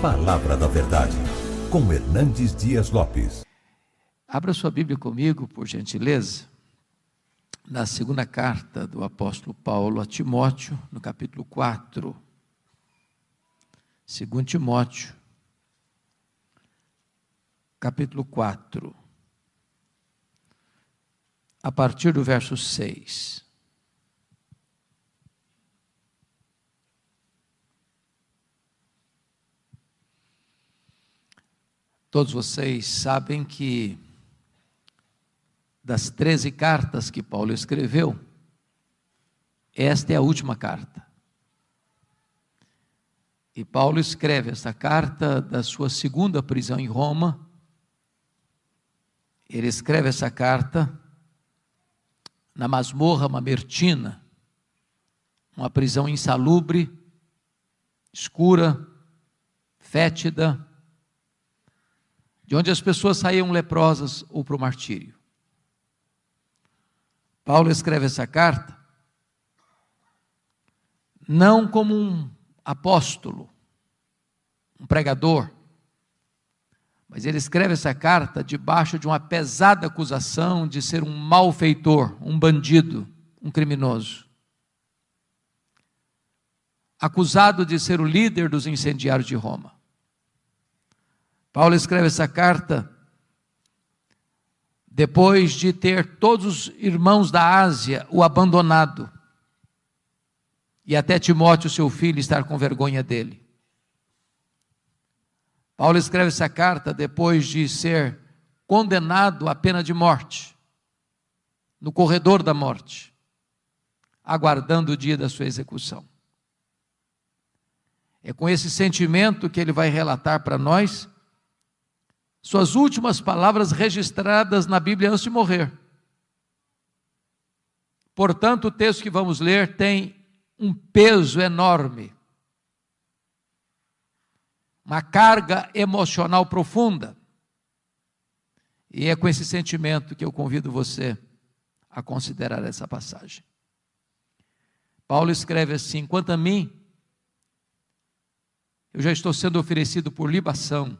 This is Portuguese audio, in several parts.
Palavra da Verdade, com Hernandes Dias Lopes. Abra sua Bíblia comigo, por gentileza, na segunda carta do apóstolo Paulo a Timóteo, no capítulo 4. 2 Timóteo, capítulo 4, a partir do verso 6. Todos vocês sabem que das 13 cartas que Paulo escreveu, esta é a última carta. E Paulo escreve esta carta da sua segunda prisão em Roma. Ele escreve essa carta na masmorra mamertina, uma prisão insalubre, escura, fétida, de onde as pessoas saíam leprosas ou para o martírio. Paulo escreve essa carta não como um apóstolo, um pregador, mas ele escreve essa carta debaixo de uma pesada acusação de ser um malfeitor, um bandido, um criminoso. Acusado de ser o líder dos incendiários de Roma. Paulo escreve essa carta depois de ter todos os irmãos da Ásia o abandonado, e até Timóteo, seu filho, estar com vergonha dele. Paulo escreve essa carta depois de ser condenado à pena de morte, no corredor da morte, aguardando o dia da sua execução. É com esse sentimento que ele vai relatar para nós suas últimas palavras registradas na Bíblia antes de morrer. Portanto, o texto que vamos ler tem um peso enorme, uma carga emocional profunda. E é com esse sentimento que eu convido você a considerar essa passagem. Paulo escreve assim: quanto a mim, eu já estou sendo oferecido por libação,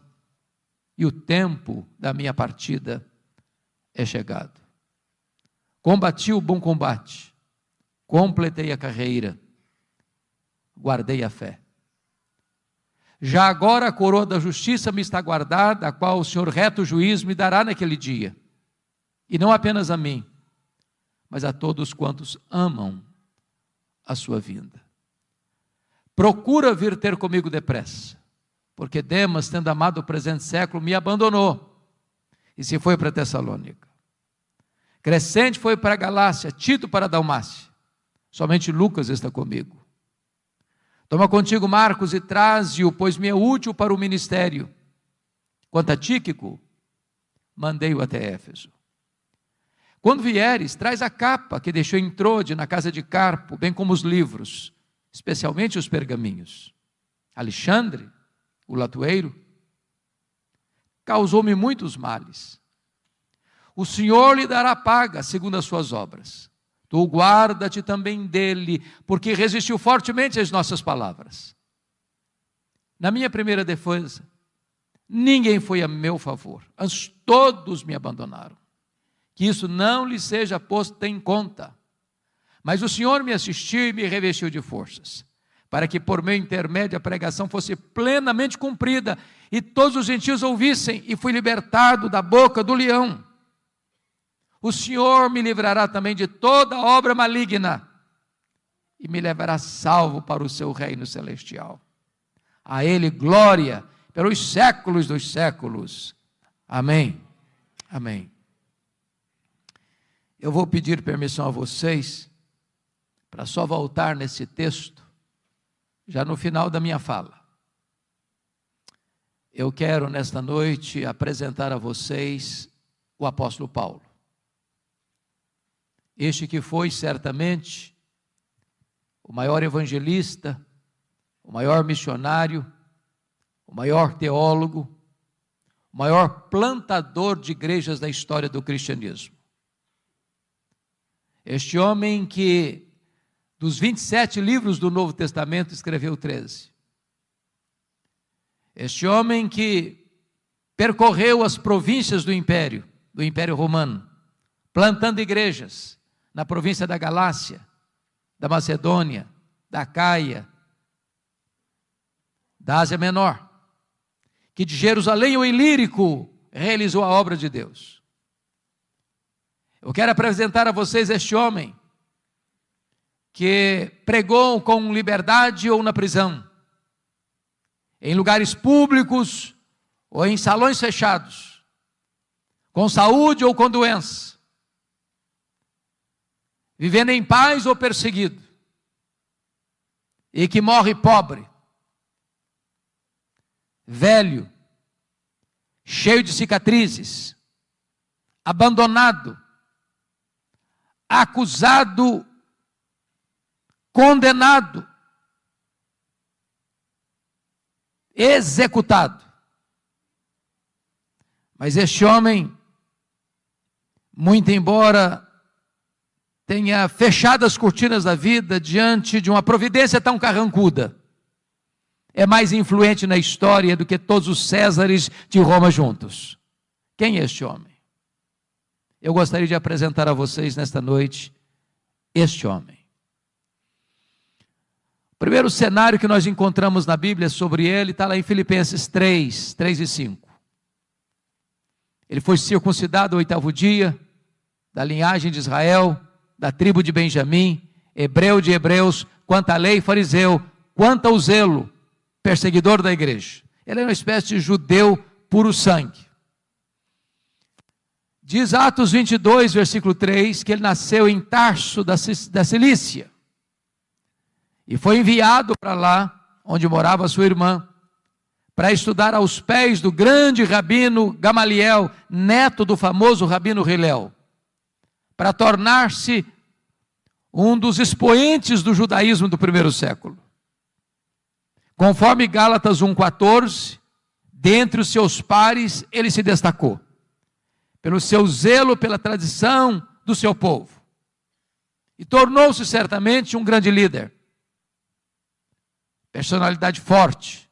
e o tempo da minha partida é chegado. Combati o bom combate, completei a carreira, guardei a fé. Já agora a coroa da justiça me está guardada, a qual o Senhor reto juiz me dará naquele dia, e não apenas a mim, mas a todos quantos amam a sua vinda. Procura vir ter comigo depressa, porque Demas, tendo amado o presente século, me abandonou e se foi para Tessalônica. Crescente foi para a Galácia, Tito para a Dalmácia. Somente Lucas está comigo. Toma contigo Marcos e traze-o, pois me é útil para o ministério. Quanto a Tíquico, mandei-o até Éfeso. Quando vieres, traz a capa que deixou em Trode, na casa de Carpo, bem como os livros, especialmente os pergaminhos. Alexandre, o latoeiro, causou-me muitos males. O Senhor lhe dará paga segundo as suas obras. Tu guarda-te também dele, porque resistiu fortemente às nossas palavras. Na minha primeira defesa, ninguém foi a meu favor, antes todos me abandonaram. Que isso não lhe seja posto em conta. Mas o Senhor me assistiu e me revestiu de forças, para que por meu intermédio a pregação fosse plenamente cumprida, e todos os gentios ouvissem, e fui libertado da boca do leão. O Senhor me livrará também de toda obra maligna, e me levará salvo para o seu reino celestial. A Ele glória pelos séculos dos séculos. Amém. Amém. Eu vou pedir permissão a vocês, para só voltar nesse texto, já no final da minha fala. Eu quero nesta noite apresentar a vocês o apóstolo Paulo. Este que foi certamente o maior evangelista, o maior missionário, o maior teólogo, o maior plantador de igrejas da história do cristianismo. Este homem que, dos 27 livros do Novo Testamento, escreveu 13. Este homem que percorreu as províncias do Império Romano, plantando igrejas na província da Galácia, da Macedônia, da Caia, da Ásia Menor, que de Jerusalém ao Ilírico realizou a obra de Deus. Eu quero apresentar a vocês este homem que pregou com liberdade ou na prisão, em lugares públicos ou em salões fechados, com saúde ou com doença, vivendo em paz ou perseguido, e que morre pobre, velho, cheio de cicatrizes, abandonado, acusado, condenado, executado. Mas este homem, muito embora tenha fechado as cortinas da vida diante de uma providência tão carrancuda, é mais influente na história do que todos os Césares de Roma juntos. Quem é este homem? Eu gostaria de apresentar a vocês nesta noite este homem. O primeiro cenário que nós encontramos na Bíblia sobre ele está lá em Filipenses 3 e 5. Ele foi circuncidado ao 8º dia, da linhagem de Israel, da tribo de Benjamim, hebreu de hebreus, quanto à lei, fariseu, quanto ao zelo, perseguidor da igreja. Ele era uma espécie de judeu puro sangue. Diz Atos 22, versículo 3, que ele nasceu em Tarso da Cilícia e foi enviado para lá, onde morava sua irmã, para estudar aos pés do grande rabino Gamaliel, neto do famoso rabino Hilel, para tornar-se um dos expoentes do judaísmo do primeiro século. Conforme Gálatas 1,14, dentre os seus pares, ele se destacou, pelo seu zelo pela tradição do seu povo, e tornou-se certamente um grande líder, personalidade forte,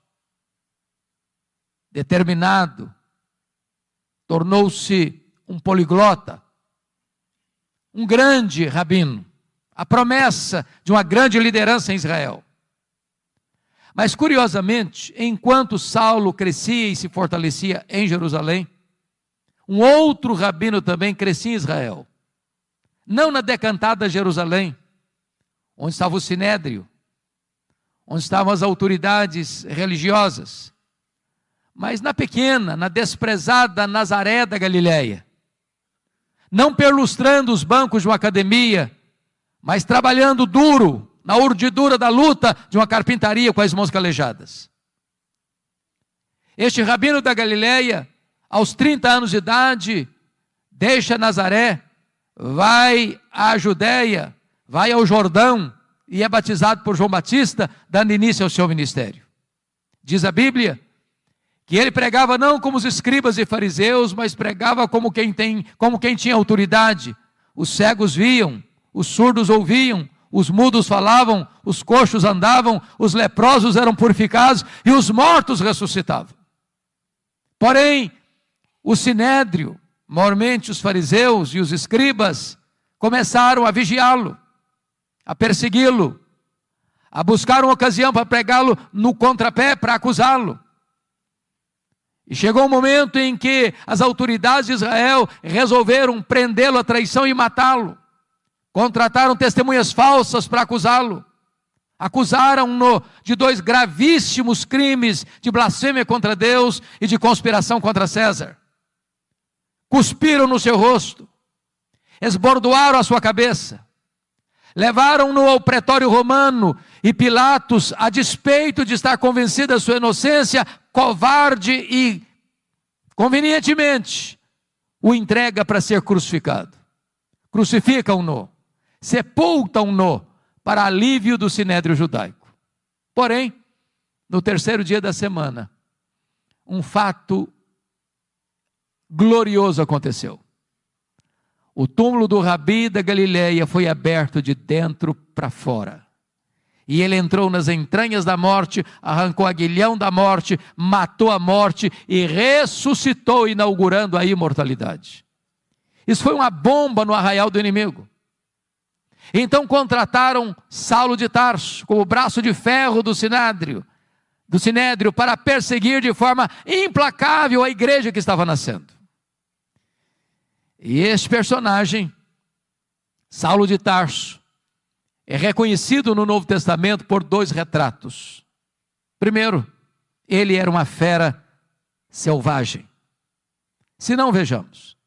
determinado, tornou-se um poliglota, um grande rabino, a promessa de uma grande liderança em Israel. Mas curiosamente, enquanto Saulo crescia e se fortalecia em Jerusalém, um outro rabino também crescia em Israel, não na decantada Jerusalém, onde estava o Sinédrio, onde estavam as autoridades religiosas, mas na pequena, na desprezada Nazaré da Galileia, não perlustrando os bancos de uma academia, mas trabalhando duro, na urdidura da luta de uma carpintaria com as mãos calejadas. Este rabino da Galileia, aos 30 anos de idade, deixa Nazaré, vai à Judéia, vai ao Jordão e é batizado por João Batista, dando início ao seu ministério. Diz a Bíblia que ele pregava não como os escribas e fariseus, mas pregava como quem tinha autoridade. Os cegos viam, os surdos ouviam, os mudos falavam, os coxos andavam, os leprosos eram purificados e os mortos ressuscitavam. Porém, o Sinédrio, maiormente os fariseus e os escribas, começaram a vigiá-lo, a persegui-lo, a buscar uma ocasião para pregá-lo no contrapé, para acusá-lo. E chegou um momento em que as autoridades de Israel resolveram prendê-lo à traição e matá-lo. Contrataram testemunhas falsas para acusá-lo. Acusaram-no de 2 gravíssimos crimes de blasfêmia contra Deus e de conspiração contra César. Cuspiram no seu rosto, esbordoaram a sua cabeça, levaram-no ao pretório romano e Pilatos, a despeito de estar convencido da sua inocência, covarde e convenientemente, o entrega para ser crucificado. Crucificam-no, sepultam-no para alívio do sinédrio judaico. Porém, no 3º dia da semana, um fato glorioso aconteceu. O túmulo do Rabi da Galileia foi aberto de dentro para fora. E ele entrou nas entranhas da morte, arrancou o aguilhão da morte, matou a morte e ressuscitou, inaugurando a imortalidade. Isso foi uma bomba no arraial do inimigo. Então contrataram Saulo de Tarso como braço de ferro do Sinédrio para perseguir de forma implacável a igreja que estava nascendo. E este personagem, Saulo de Tarso, é reconhecido no Novo Testamento por 2 retratos. Primeiro, ele era uma fera selvagem. Se não, vejamos.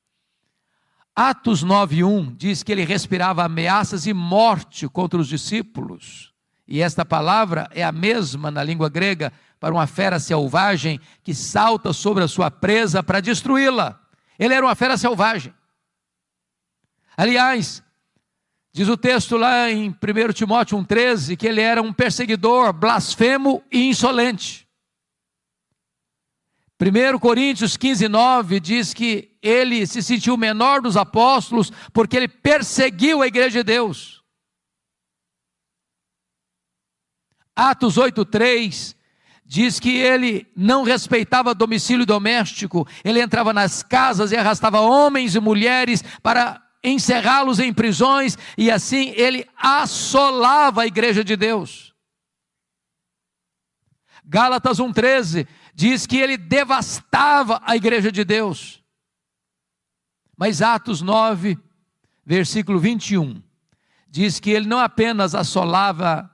Atos 9:1 diz que ele respirava ameaças e morte contra os discípulos. E esta palavra é a mesma na língua grega para uma fera selvagem que salta sobre a sua presa para destruí-la. Ele era uma fera selvagem. Aliás, diz o texto lá em 1 Timóteo 1,13 que ele era um perseguidor, blasfemo e insolente. 1 Coríntios 15:9 diz que ele se sentiu o menor dos apóstolos porque ele perseguiu a igreja de Deus. Atos 8:3 diz que ele não respeitava domicílio doméstico, ele entrava nas casas e arrastava homens e mulheres para encerrá-los em prisões, e assim ele assolava a igreja de Deus. Gálatas 1,13 diz que ele devastava a igreja de Deus. Mas Atos 9, versículo 21, diz que ele não apenas assolava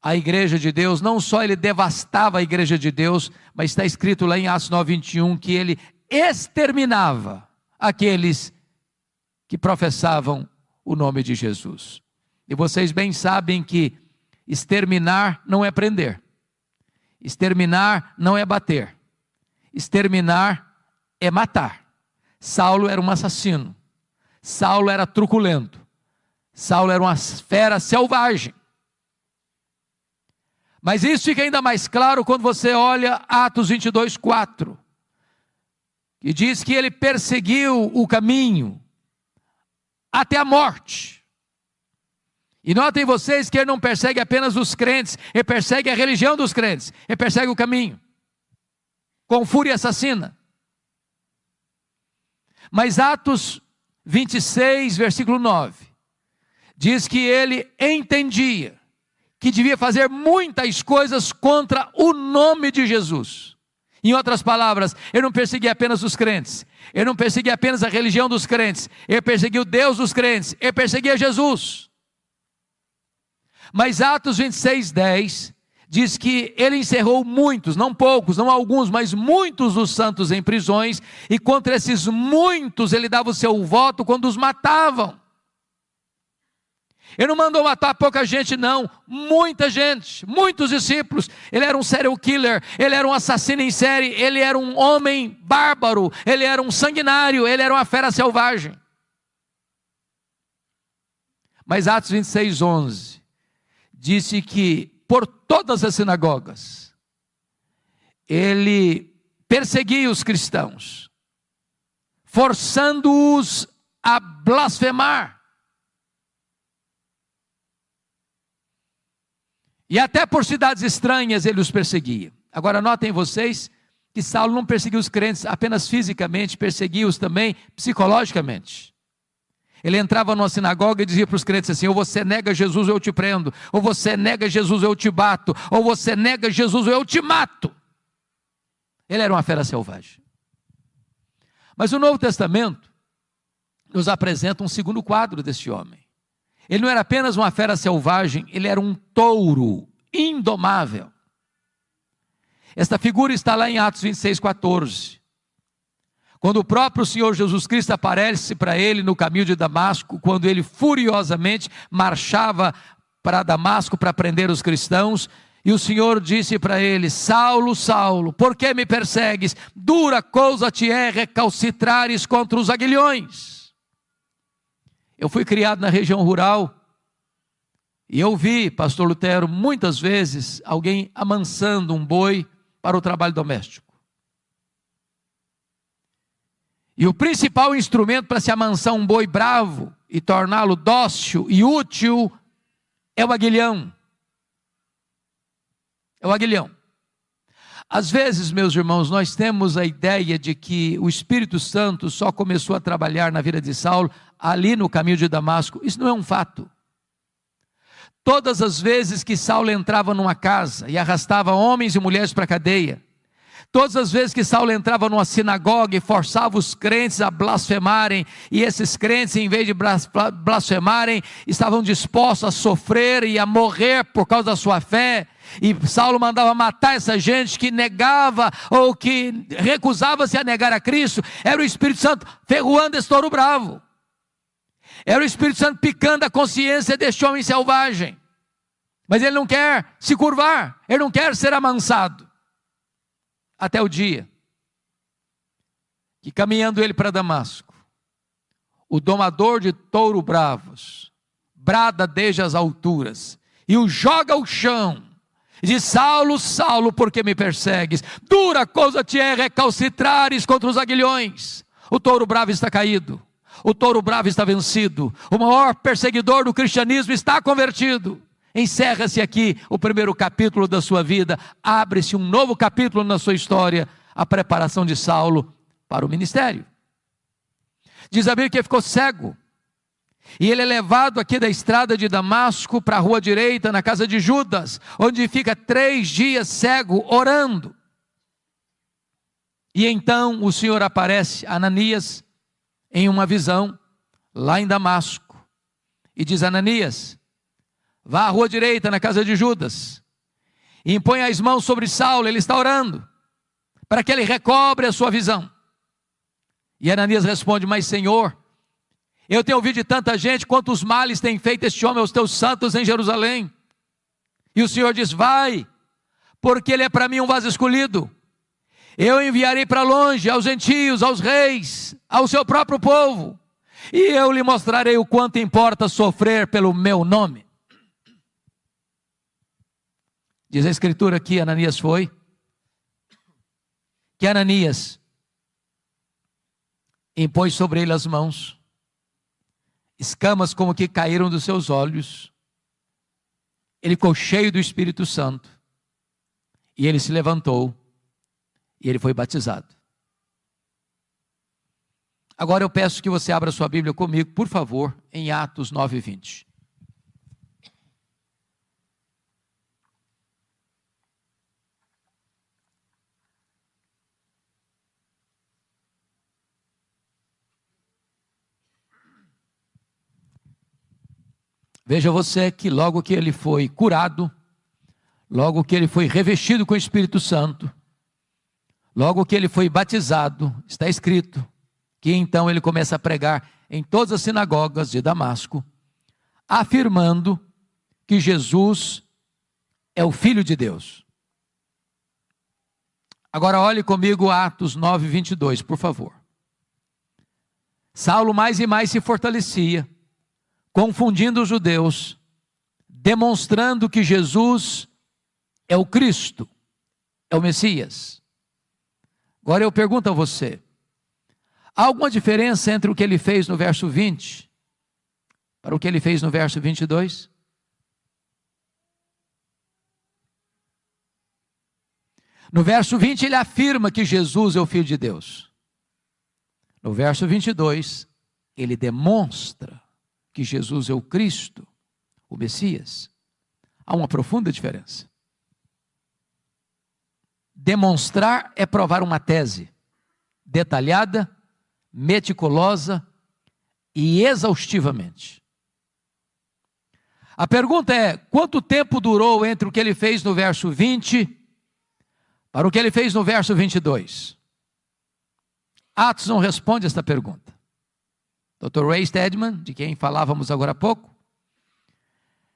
a igreja de Deus, não só ele devastava a igreja de Deus, mas está escrito lá em Atos 9, 21, que ele exterminava aqueles que professavam o nome de Jesus. E vocês bem sabem que exterminar não é prender, exterminar não é bater, exterminar é matar. Saulo era um assassino, Saulo era truculento, Saulo era uma fera selvagem. Mas isso fica ainda mais claro quando você olha Atos 22:4, que diz que ele perseguiu o caminho até a morte. E notem vocês que ele não persegue apenas os crentes, ele persegue a religião dos crentes, ele persegue o caminho, com fúria assassina. Mas Atos 26, versículo 9, diz que ele entendia que devia fazer muitas coisas contra o nome de Jesus. Em outras palavras, ele não perseguia apenas os crentes, ele não perseguia apenas a religião dos crentes, ele perseguia o Deus dos crentes, ele perseguia Jesus. Mas Atos 26:10 diz que ele encerrou muitos, não poucos, não alguns, mas muitos dos santos em prisões, e contra esses muitos ele dava o seu voto quando os matavam. Ele não mandou matar pouca gente não, muita gente, muitos discípulos. Ele era um serial killer, ele era um assassino em série, ele era um homem bárbaro, ele era um sanguinário, ele era uma fera selvagem. Mas Atos 26:11 disse que por todas as sinagogas ele perseguia os cristãos, forçando-os a blasfemar. E até por cidades estranhas ele os perseguia. Agora notem vocês que Saulo não perseguia os crentes apenas fisicamente, perseguia-os também psicologicamente. Ele entrava numa sinagoga e dizia para os crentes assim: ou você nega Jesus ou eu te prendo, ou você nega Jesus ou eu te bato, ou você nega Jesus ou eu te mato. Ele era uma fera selvagem. Mas o Novo Testamento nos apresenta um segundo quadro deste homem. Ele não era apenas uma fera selvagem, ele era um touro indomável. Esta figura está lá em Atos 26:14. Quando o próprio Senhor Jesus Cristo aparece para ele no caminho de Damasco, quando ele furiosamente marchava para Damasco para prender os cristãos, e o Senhor disse para ele: Saulo, Saulo, por que me persegues? Dura coisa te é recalcitrares contra os aguilhões. Eu fui criado na região rural, e eu vi, pastor Lutero, muitas vezes alguém amansando um boi para o trabalho doméstico. E o principal instrumento para se amansar um boi bravo e torná-lo dócil e útil é o aguilhão. é o aguilhão. Às vezes, meus irmãos, nós temos a ideia de que o Espírito Santo só começou a trabalhar na vida de Saulo ali no caminho de Damasco. Isso não é um fato. Todas as vezes que Saulo entrava numa casa e arrastava homens e mulheres para a cadeia, todas as vezes que Saulo entrava numa sinagoga e forçava os crentes a blasfemarem, e esses crentes, em vez de blasfemarem, estavam dispostos a sofrer e a morrer por causa da sua fé, e Saulo mandava matar essa gente que negava ou que recusava-se a negar a Cristo, era o Espírito Santo ferroando esse touro bravo, era o Espírito Santo picando a consciência deste homem selvagem, mas ele não quer se curvar, ele não quer ser amansado, até o dia que, caminhando ele para Damasco, o domador de touro bravos brada desde as alturas e o joga ao chão, e diz: Saulo, Saulo, por que me persegues? Dura coisa te é recalcitrares contra os aguilhões. O touro bravo está caído, o touro bravo está vencido, o maior perseguidor do cristianismo está convertido. Encerra-se aqui o primeiro capítulo da sua vida, abre-se um novo capítulo na sua história, a preparação de Saulo para o ministério. Diz a Bíblia que ele ficou cego, e ele é levado aqui da estrada de Damasco para a rua direita, na casa de Judas, onde fica 3 dias cego, orando. E então o Senhor aparece a Ananias em uma visão, lá em Damasco, e diz: Ananias, vá à rua direita, na casa de Judas, e impõe as mãos sobre Saulo, ele está orando, para que ele recobre a sua visão. E Ananias responde: mas Senhor, eu tenho ouvido de tanta gente quantos males tem feito este homem aos teus santos em Jerusalém. E o Senhor diz: vai, porque ele é para mim um vaso escolhido. Eu enviarei para longe aos gentios, aos reis, ao seu próprio povo, e eu lhe mostrarei o quanto importa sofrer pelo meu nome. Diz a Escritura que Ananias foi, que Ananias impôs sobre ele as mãos, escamas como que caíram dos seus olhos, ele ficou cheio do Espírito Santo, e ele se levantou, e ele foi batizado. Agora eu peço que você abra sua Bíblia comigo, por favor, em Atos 9:20. Veja você que logo que ele foi curado, logo que ele foi revestido com o Espírito Santo, logo que ele foi batizado, está escrito que então ele começa a pregar em todas as sinagogas de Damasco, afirmando que Jesus é o Filho de Deus. Agora olhe comigo Atos 9:22, por favor. Saulo mais e mais se fortalecia, confundindo os judeus, demonstrando que Jesus é o Cristo, é o Messias. Agora eu pergunto a você, há alguma diferença entre o que ele fez no verso 20 para o que ele fez no verso 22? No verso 20 ele afirma que Jesus é o Filho de Deus. No verso 22 ele demonstra que Jesus é o Cristo, o Messias. Há uma profunda diferença. Demonstrar é provar uma tese detalhada, meticulosa e exaustivamente. A pergunta é: quanto tempo durou entre o que ele fez no verso 20 para o que ele fez no verso 22? Atos não responde esta pergunta. Dr. Ray Stedman, de quem falávamos agora há pouco,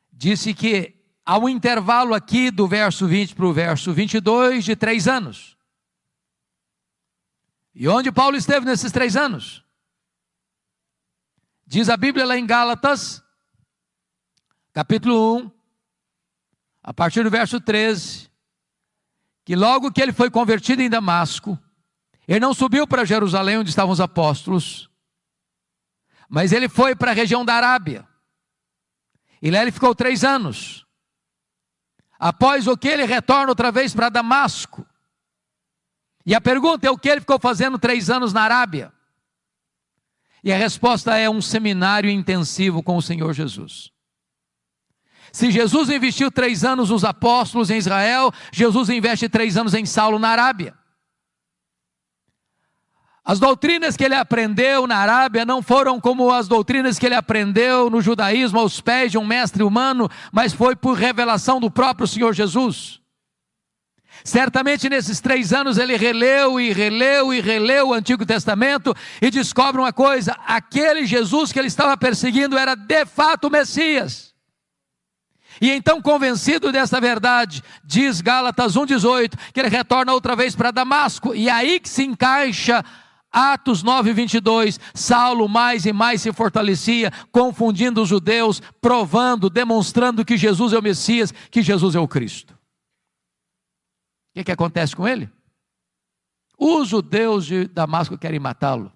disse que há um intervalo aqui do verso 20 para o verso 22 de 3 anos. E onde Paulo esteve nesses 3 anos? Diz a Bíblia lá em Gálatas, capítulo 1, a partir do verso 13, que logo que ele foi convertido em Damasco, ele não subiu para Jerusalém onde estavam os apóstolos, mas ele foi para a região da Arábia, e lá ele ficou 3 anos, Após o que ele retorna outra vez para Damasco. E a pergunta é: o que ele ficou fazendo 3 anos na Arábia? E a resposta é: um seminário intensivo com o Senhor Jesus. Se Jesus investiu 3 anos nos apóstolos em Israel, Jesus investe 3 anos em Saulo na Arábia. As doutrinas que ele aprendeu na Arábia não foram como as doutrinas que ele aprendeu no judaísmo aos pés de um mestre humano, mas foi por revelação do próprio Senhor Jesus. Certamente nesses 3 anos ele releu e releu e releu o Antigo Testamento e descobre uma coisa: aquele Jesus que ele estava perseguindo era de fato o Messias. E então, convencido dessa verdade, diz Gálatas 1,18, que ele retorna outra vez para Damasco, e aí que se encaixa Atos 9,22, Saulo mais e mais se fortalecia, confundindo os judeus, provando, demonstrando que Jesus é o Messias, que Jesus é o Cristo. O que acontece com ele? Os judeus de Damasco querem matá-lo.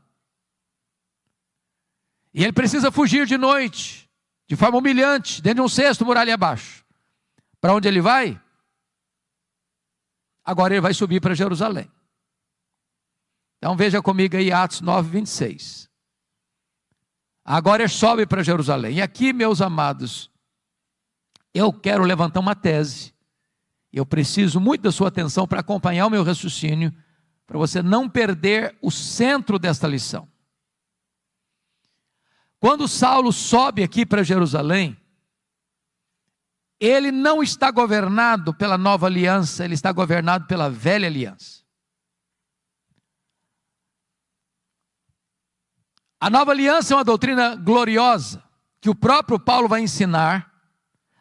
E ele precisa fugir de noite, de forma humilhante, dentro de um cesto, muralha abaixo. Para onde ele vai? Agora ele vai subir para Jerusalém. Então veja comigo aí Atos 9,26. Agora ele sobe para Jerusalém. E aqui, meus amados, eu quero levantar uma tese. Eu preciso muito da sua atenção para acompanhar o meu raciocínio, para você não perder o centro desta lição. Quando Saulo sobe aqui para Jerusalém, ele não está governado pela nova aliança, ele está governado pela velha aliança. A nova aliança é uma doutrina gloriosa, que o próprio Paulo vai ensinar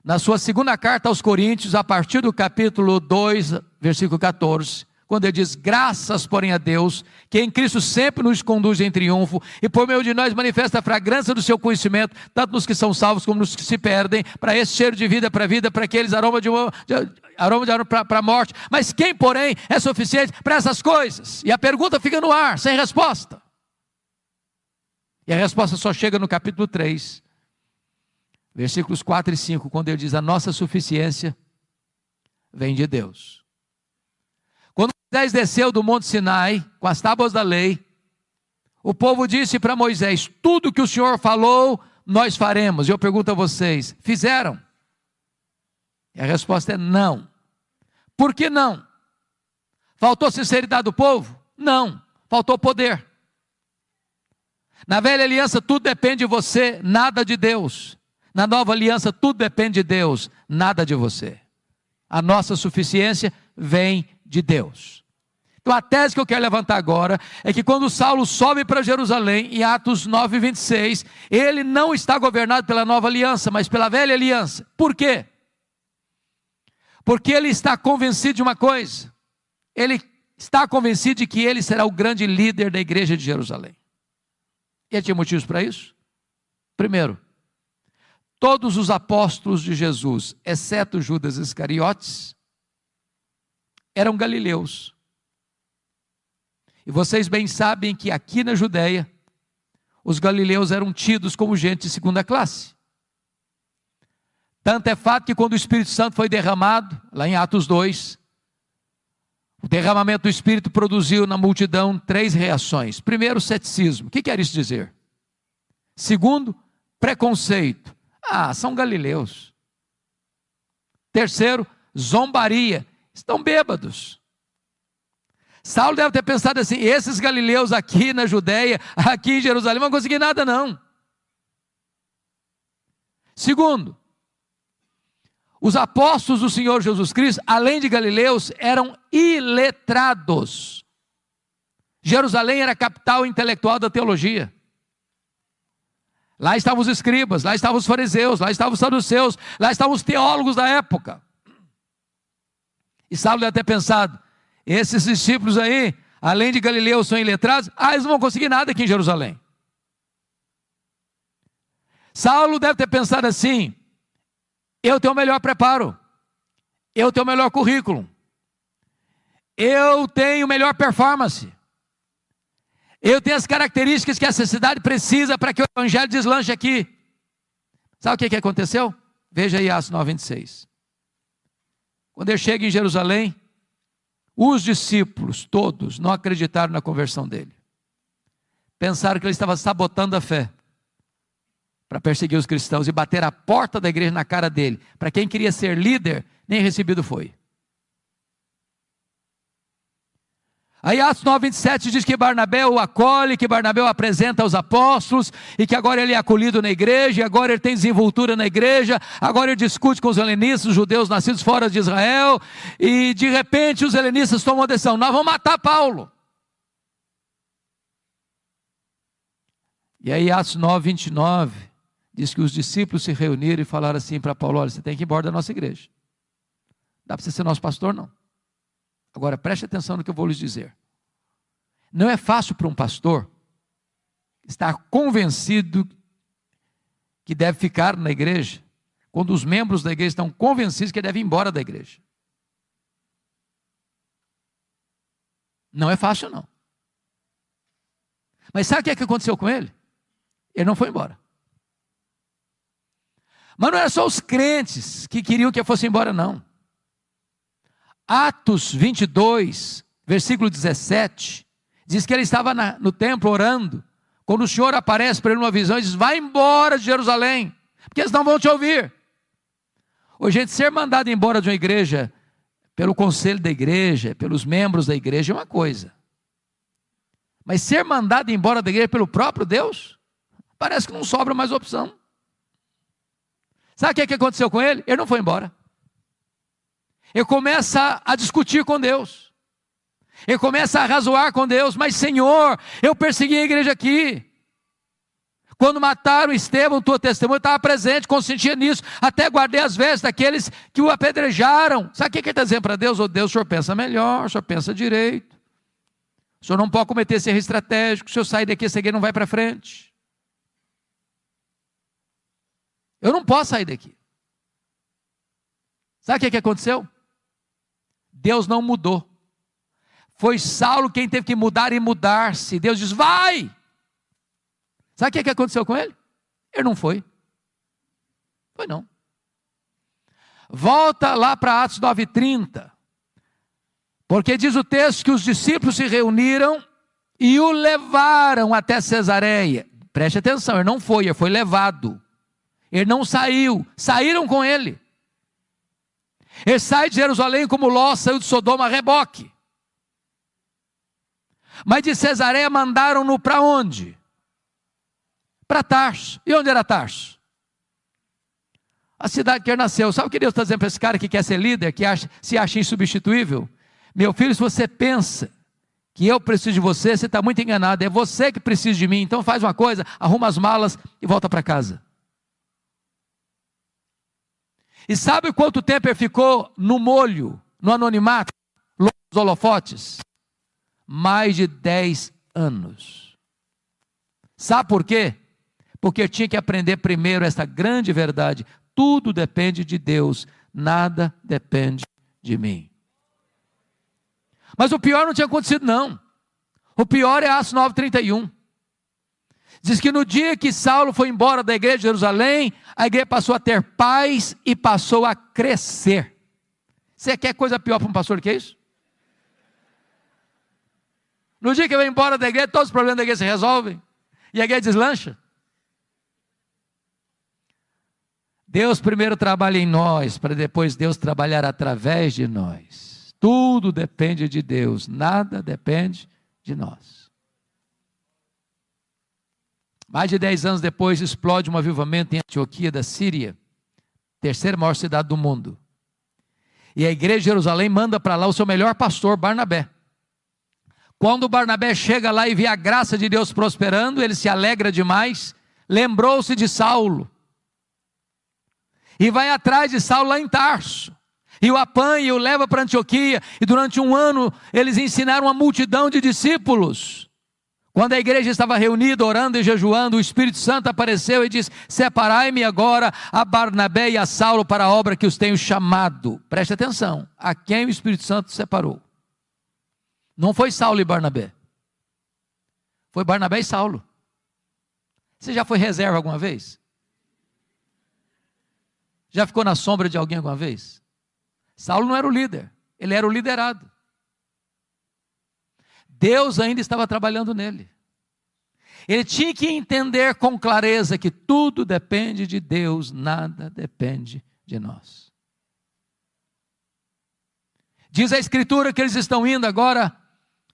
na sua segunda carta aos Coríntios, a partir do capítulo 2, versículo 14, quando ele diz: graças, porém, a Deus, que em Cristo sempre nos conduz em triunfo, e por meio de nós manifesta a fragrância do seu conhecimento, tanto nos que são salvos como nos que se perdem, para esse cheiro de vida para a vida, para aqueles aroma para a morte. Mas quem, porém, é suficiente para essas coisas? E a pergunta fica no ar, sem resposta. E a resposta só chega no capítulo 3, versículos 4 e 5, quando ele diz: a nossa suficiência vem de Deus. Quando Moisés desceu do Monte Sinai, com as tábuas da lei, o povo disse para Moisés: tudo que o Senhor falou, nós faremos. E eu pergunto a vocês: fizeram? E a resposta é não. Por que não? Faltou sinceridade do povo? Não, faltou poder. Na velha aliança tudo depende de você, nada de Deus. Na nova aliança tudo depende de Deus, nada de você. A nossa suficiência vem de Deus. Então a tese que eu quero levantar agora é que quando Saulo sobe para Jerusalém, em Atos 9,26, ele não está governado pela nova aliança, mas pela velha aliança. Por quê? Porque ele está convencido de uma coisa: ele está convencido de que ele será o grande líder da igreja de Jerusalém. E ele tinha motivos para isso? Primeiro, todos os apóstolos de Jesus, exceto Judas Iscariotes, eram galileus. E vocês bem sabem que aqui na Judéia, os galileus eram tidos como gente de segunda classe. Tanto é fato que quando o Espírito Santo foi derramado, lá em Atos 2, o derramamento do Espírito produziu na multidão 3 reações. Primeiro, ceticismo. O que quer isso dizer? Segundo, preconceito. Ah, são galileus. Terceiro, zombaria. Estão bêbados. Saulo deve ter pensado assim: esses galileus aqui na Judéia, aqui em Jerusalém, não vão conseguir nada não. Segundo, os apóstolos do Senhor Jesus Cristo, além de galileus, eram iletrados. Jerusalém era a capital intelectual da teologia. Lá estavam os escribas, lá estavam os fariseus, lá estavam os saduceus, lá estavam os teólogos da época. E Saulo deve ter pensado: esses discípulos aí, além de galileus, são iletrados, eles não vão conseguir nada aqui em Jerusalém. Saulo deve ter pensado assim: eu tenho o melhor preparo, eu tenho o melhor currículo, eu tenho melhor performance, eu tenho as características que essa cidade precisa para que o evangelho deslanche aqui. Sabe o que aconteceu? Veja aí Atos 9,26. Quando ele chega em Jerusalém, os discípulos todos não acreditaram na conversão dele. Pensaram que ele estava sabotando a fé para perseguir os cristãos e bater a porta da igreja na cara dele. Para quem queria ser líder, nem recebido foi. Aí Atos 9:27 diz que Barnabé o acolhe, que Barnabé o apresenta aos apóstolos, e que agora ele é acolhido na igreja, e agora ele tem desenvoltura na igreja, agora ele discute com os helenistas, os judeus nascidos fora de Israel, e de repente os helenistas tomam uma decisão: nós vamos matar Paulo. E aí Atos 9:29 diz que os discípulos se reuniram e falaram assim para Paulo: olha, você tem que ir embora da nossa igreja, dá para você ser nosso pastor não. Agora preste atenção no que eu vou lhes dizer. Não é fácil para um pastor estar convencido que deve ficar na igreja, quando os membros da igreja estão convencidos que deve ir embora da igreja. Não é fácil não. Mas sabe o que aconteceu com ele? Ele não foi embora. Mas não era só os crentes que queriam que ele fosse embora não. Atos 22, versículo 17, diz que ele estava no templo orando, quando o Senhor aparece para ele numa visão e diz: vai embora de Jerusalém, porque eles não vão te ouvir. Hoje, gente, ser mandado embora de uma igreja, pelo conselho da igreja, pelos membros da igreja, é uma coisa. Mas ser mandado embora da igreja pelo próprio Deus, parece que não sobra mais opção. Sabe o que aconteceu com ele? Ele não foi embora. Ele começa a discutir com Deus. Ele começa a razoar com Deus. Mas Senhor, eu persegui a igreja aqui. Quando mataram Estevão, tua testemunha, eu estava presente, consentia nisso. Até guardei as vestes daqueles que o apedrejaram. Sabe o que ele está dizendo para Deus? Ô Deus, o Senhor pensa melhor, o Senhor pensa direito. O Senhor não pode cometer esse erro estratégico. Se eu sair daqui, esse aqui não vai para frente. Eu não posso sair daqui. Sabe o que aconteceu? Deus não mudou. Foi Saulo quem teve que mudar e mudar-se. Deus diz: vai! Sabe o que aconteceu com ele? Ele não foi. Foi não. Volta lá para Atos 9:30. Porque diz o texto que os discípulos se reuniram e o levaram até Cesareia. Preste atenção, ele não foi, ele foi levado. Ele não saiu, saíram com ele. Ele sai de Jerusalém como Ló saiu de Sodoma a reboque. Mas de Cesareia mandaram-no para onde? Para Tarso. E onde era Tarso? A cidade que ele nasceu. Sabe o que Deus está dizendo para esse cara que quer ser líder, que se acha insubstituível? Meu filho, se você pensa que eu preciso de você, você está muito enganado. É você que precisa de mim. Então faz uma coisa, arruma as malas e volta para casa. E sabe quanto tempo ele ficou no molho, no anonimato, longe dos holofotes? Mais de 10 anos. Sabe por quê? Porque tinha que aprender primeiro essa grande verdade: tudo depende de Deus, nada depende de mim. Mas o pior não tinha acontecido não. O pior é Atos 9:31. Diz que no dia que Saulo foi embora da igreja de Jerusalém, a igreja passou a ter paz e passou a crescer. Você quer coisa pior para um pastor do que isso? No dia que ele vai embora da igreja, todos os problemas da igreja se resolvem. E a igreja deslancha. Deus primeiro trabalha em nós, para depois Deus trabalhar através de nós. Tudo depende de Deus, nada depende de nós. Mais de 10 anos depois, explode um avivamento em Antioquia da Síria, terceira maior cidade do mundo. E a igreja de Jerusalém manda para lá o seu melhor pastor, Barnabé. Quando Barnabé chega lá e vê a graça de Deus prosperando, ele se alegra demais, lembrou-se de Saulo. E vai atrás de Saulo lá em Tarso. E o apanha e o leva para Antioquia. E durante um ano eles ensinaram uma multidão de discípulos. Quando a igreja estava reunida, orando e jejuando, o Espírito Santo apareceu e disse: separai-me agora a Barnabé e a Saulo para a obra que os tenho chamado. Preste atenção, a quem o Espírito Santo separou? Não foi Saulo e Barnabé, foi Barnabé e Saulo. Você já foi reserva alguma vez? Já ficou na sombra de alguém alguma vez? Saulo não era o líder, ele era o liderado. Deus ainda estava trabalhando nele. Ele tinha que entender com clareza que tudo depende de Deus, nada depende de nós. Diz a Escritura que eles estão indo agora,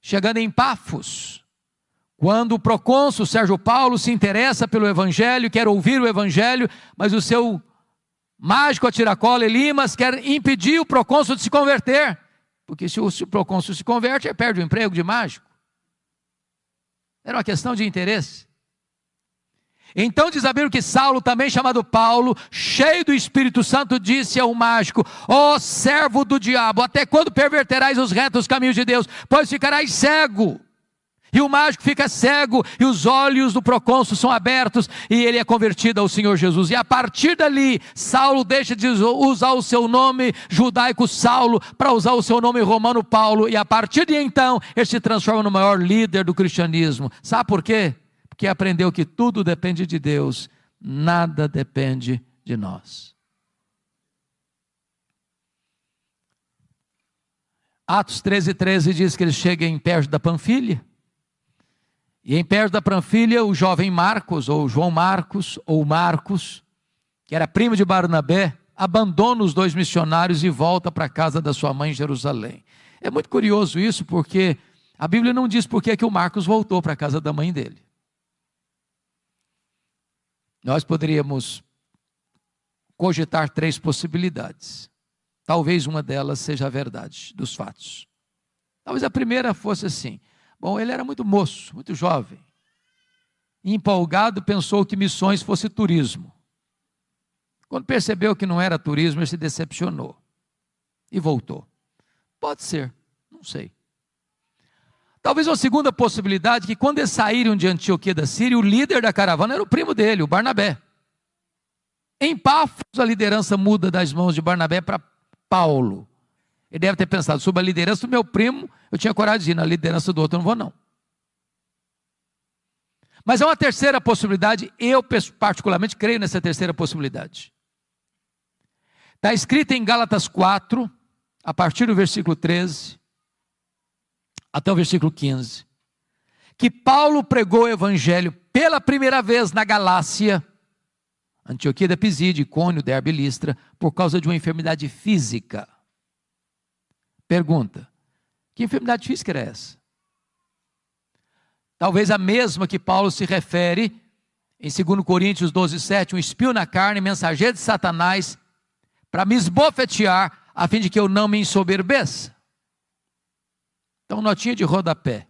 chegando em Pafos, quando o procônsul Sérgio Paulo se interessa pelo Evangelho, quer ouvir o Evangelho, mas o seu mágico a tiracola Elimas quer impedir o procônsul de se converter, porque se o procônsul se converte, ele perde o emprego de mágico. Era uma questão de interesse. Então diz a Bíblia que Saulo, também chamado Paulo, cheio do Espírito Santo, disse ao mágico: ó servo do diabo, até quando perverterás os retos caminhos de Deus? Pois ficarás cego. E o mágico fica cego, e os olhos do procônsul são abertos, e ele é convertido ao Senhor Jesus. E a partir dali, Saulo deixa de usar o seu nome judaico Saulo, para usar o seu nome romano Paulo, e a partir de então, ele se transforma no maior líder do cristianismo. Sabe por quê? Porque aprendeu que tudo depende de Deus, nada depende de nós. Atos 13:13 diz que ele chega em Perge da Panfilha. E em Perge da Panfilha, o jovem Marcos, ou João Marcos, ou Marcos, que era primo de Barnabé, abandona os dois missionários e volta para a casa da sua mãe em Jerusalém. É muito curioso isso, porque a Bíblia não diz por que o Marcos voltou para a casa da mãe dele. Nós poderíamos cogitar 3 possibilidades. Talvez uma delas seja a verdade dos fatos. Talvez a primeira fosse assim: bom, ele era muito moço, muito jovem. Empolgado, pensou que missões fosse turismo. Quando percebeu que não era turismo, ele se decepcionou e voltou. Pode ser, não sei. Talvez uma segunda possibilidade, que quando eles saíram de Antioquia da Síria, o líder da caravana era o primo dele, o Barnabé. Em Pafos, a liderança muda das mãos de Barnabé para Paulo. Ele deve ter pensado: sob a liderança do meu primo, eu tinha coragem de ir, na liderança do outro eu não vou não. Mas há uma terceira possibilidade, eu particularmente creio nessa terceira possibilidade. Está escrito em Gálatas 4, a partir do versículo 13, até o versículo 15, que Paulo pregou o evangelho pela primeira vez na Galácia, Antioquia da Pisídia, Icônio, Derbe e Listra, por causa de uma enfermidade física. Pergunta: que enfermidade física era essa? Talvez a mesma que Paulo se refere em 2 Coríntios 12:7, um espinho na carne, mensageiro de Satanás, para me esbofetear, a fim de que eu não me ensoberbeça. Então, notinha de rodapé: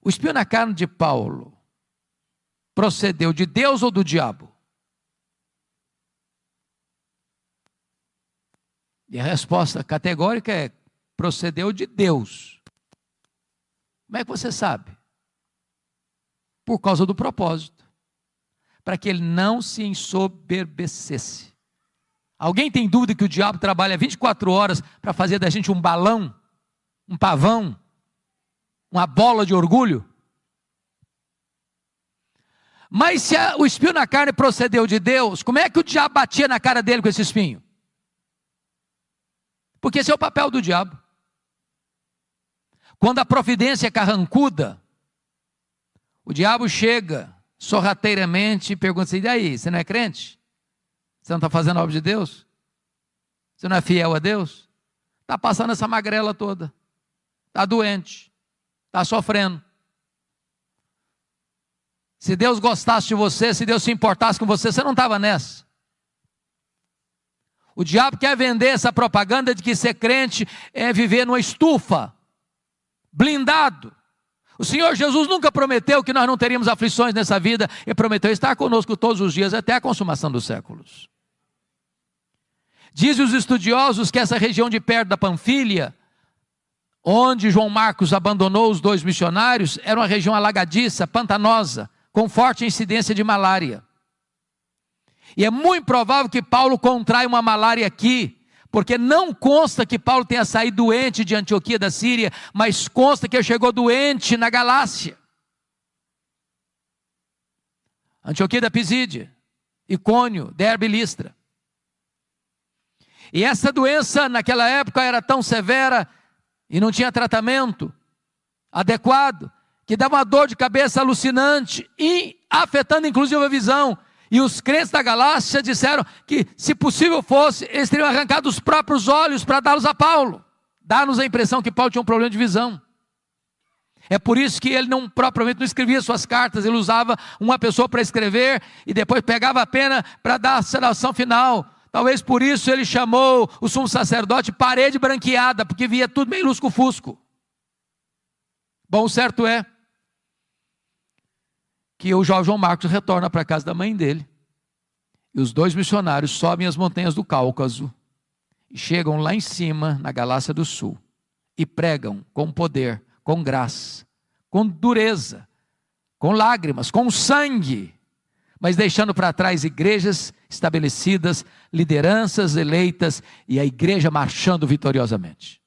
o espinho na carne de Paulo procedeu de Deus ou do diabo? E a resposta categórica é: procedeu de Deus. Como é que você sabe? Por causa do propósito, para que ele não se ensoberbecesse. Alguém tem dúvida que o diabo trabalha 24 horas para fazer da gente um balão, um pavão, uma bola de orgulho? Mas se o espinho na carne procedeu de Deus, como é que o diabo batia na cara dele com esse espinho? Porque esse é o papel do diabo. Quando a providência é carrancuda, o diabo chega sorrateiramente e pergunta assim: e aí, você não é crente? Você não está fazendo a obra de Deus? Você não é fiel a Deus? Está passando essa magrela toda, está doente, está sofrendo. Se Deus gostasse de você, se Deus se importasse com você, você não estava nessa. O diabo quer vender essa propaganda de que ser crente é viver numa estufa, blindado. O Senhor Jesus nunca prometeu que nós não teríamos aflições nessa vida. Ele prometeu estar conosco todos os dias até a consumação dos séculos. Dizem os estudiosos que essa região de perto da Panfilha, onde João Marcos abandonou os dois missionários, era uma região alagadiça, pantanosa, com forte incidência de malária. E é muito provável que Paulo contraia uma malária aqui, porque não consta que Paulo tenha saído doente de Antioquia da Síria, mas consta que ele chegou doente na Galácia. Antioquia da Pisídia, Icônio, Derbe e Listra. E essa doença naquela época era tão severa e não tinha tratamento adequado, que dava uma dor de cabeça alucinante e afetando inclusive a visão. E os crentes da Galácia disseram que, se possível fosse, eles teriam arrancado os próprios olhos para dá-los a Paulo. Dá-nos a impressão que Paulo tinha um problema de visão. É por isso que ele propriamente não escrevia suas cartas, ele usava uma pessoa para escrever e depois pegava a pena para dar a selação final. Talvez por isso ele chamou o sumo sacerdote parede branqueada, porque via tudo meio lusco-fusco. Bom, o certo é que o João Marcos retorna para a casa da mãe dele, e os dois missionários sobem as montanhas do Cáucaso, e chegam lá em cima, na Galácia do Sul, e pregam com poder, com graça, com dureza, com lágrimas, com sangue, mas deixando para trás igrejas estabelecidas, lideranças eleitas, e a igreja marchando vitoriosamente.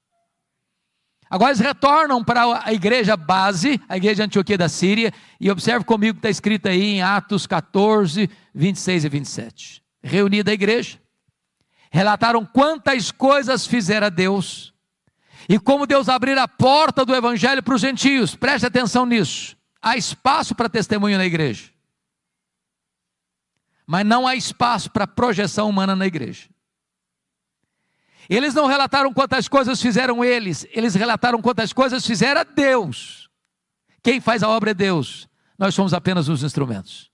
Agora eles retornam para a igreja base, a igreja de Antioquia da Síria, e observe comigo que está escrito aí em Atos 14, 26 e 27. Reunida a igreja, relataram quantas coisas fizera Deus, e como Deus abrira a porta do evangelho para os gentios. Preste atenção nisso. Há espaço para testemunho na igreja, mas não há espaço para projeção humana na igreja. Eles não relataram quantas coisas fizeram eles relataram quantas coisas fizera Deus. Quem faz a obra é Deus, nós somos apenas os instrumentos.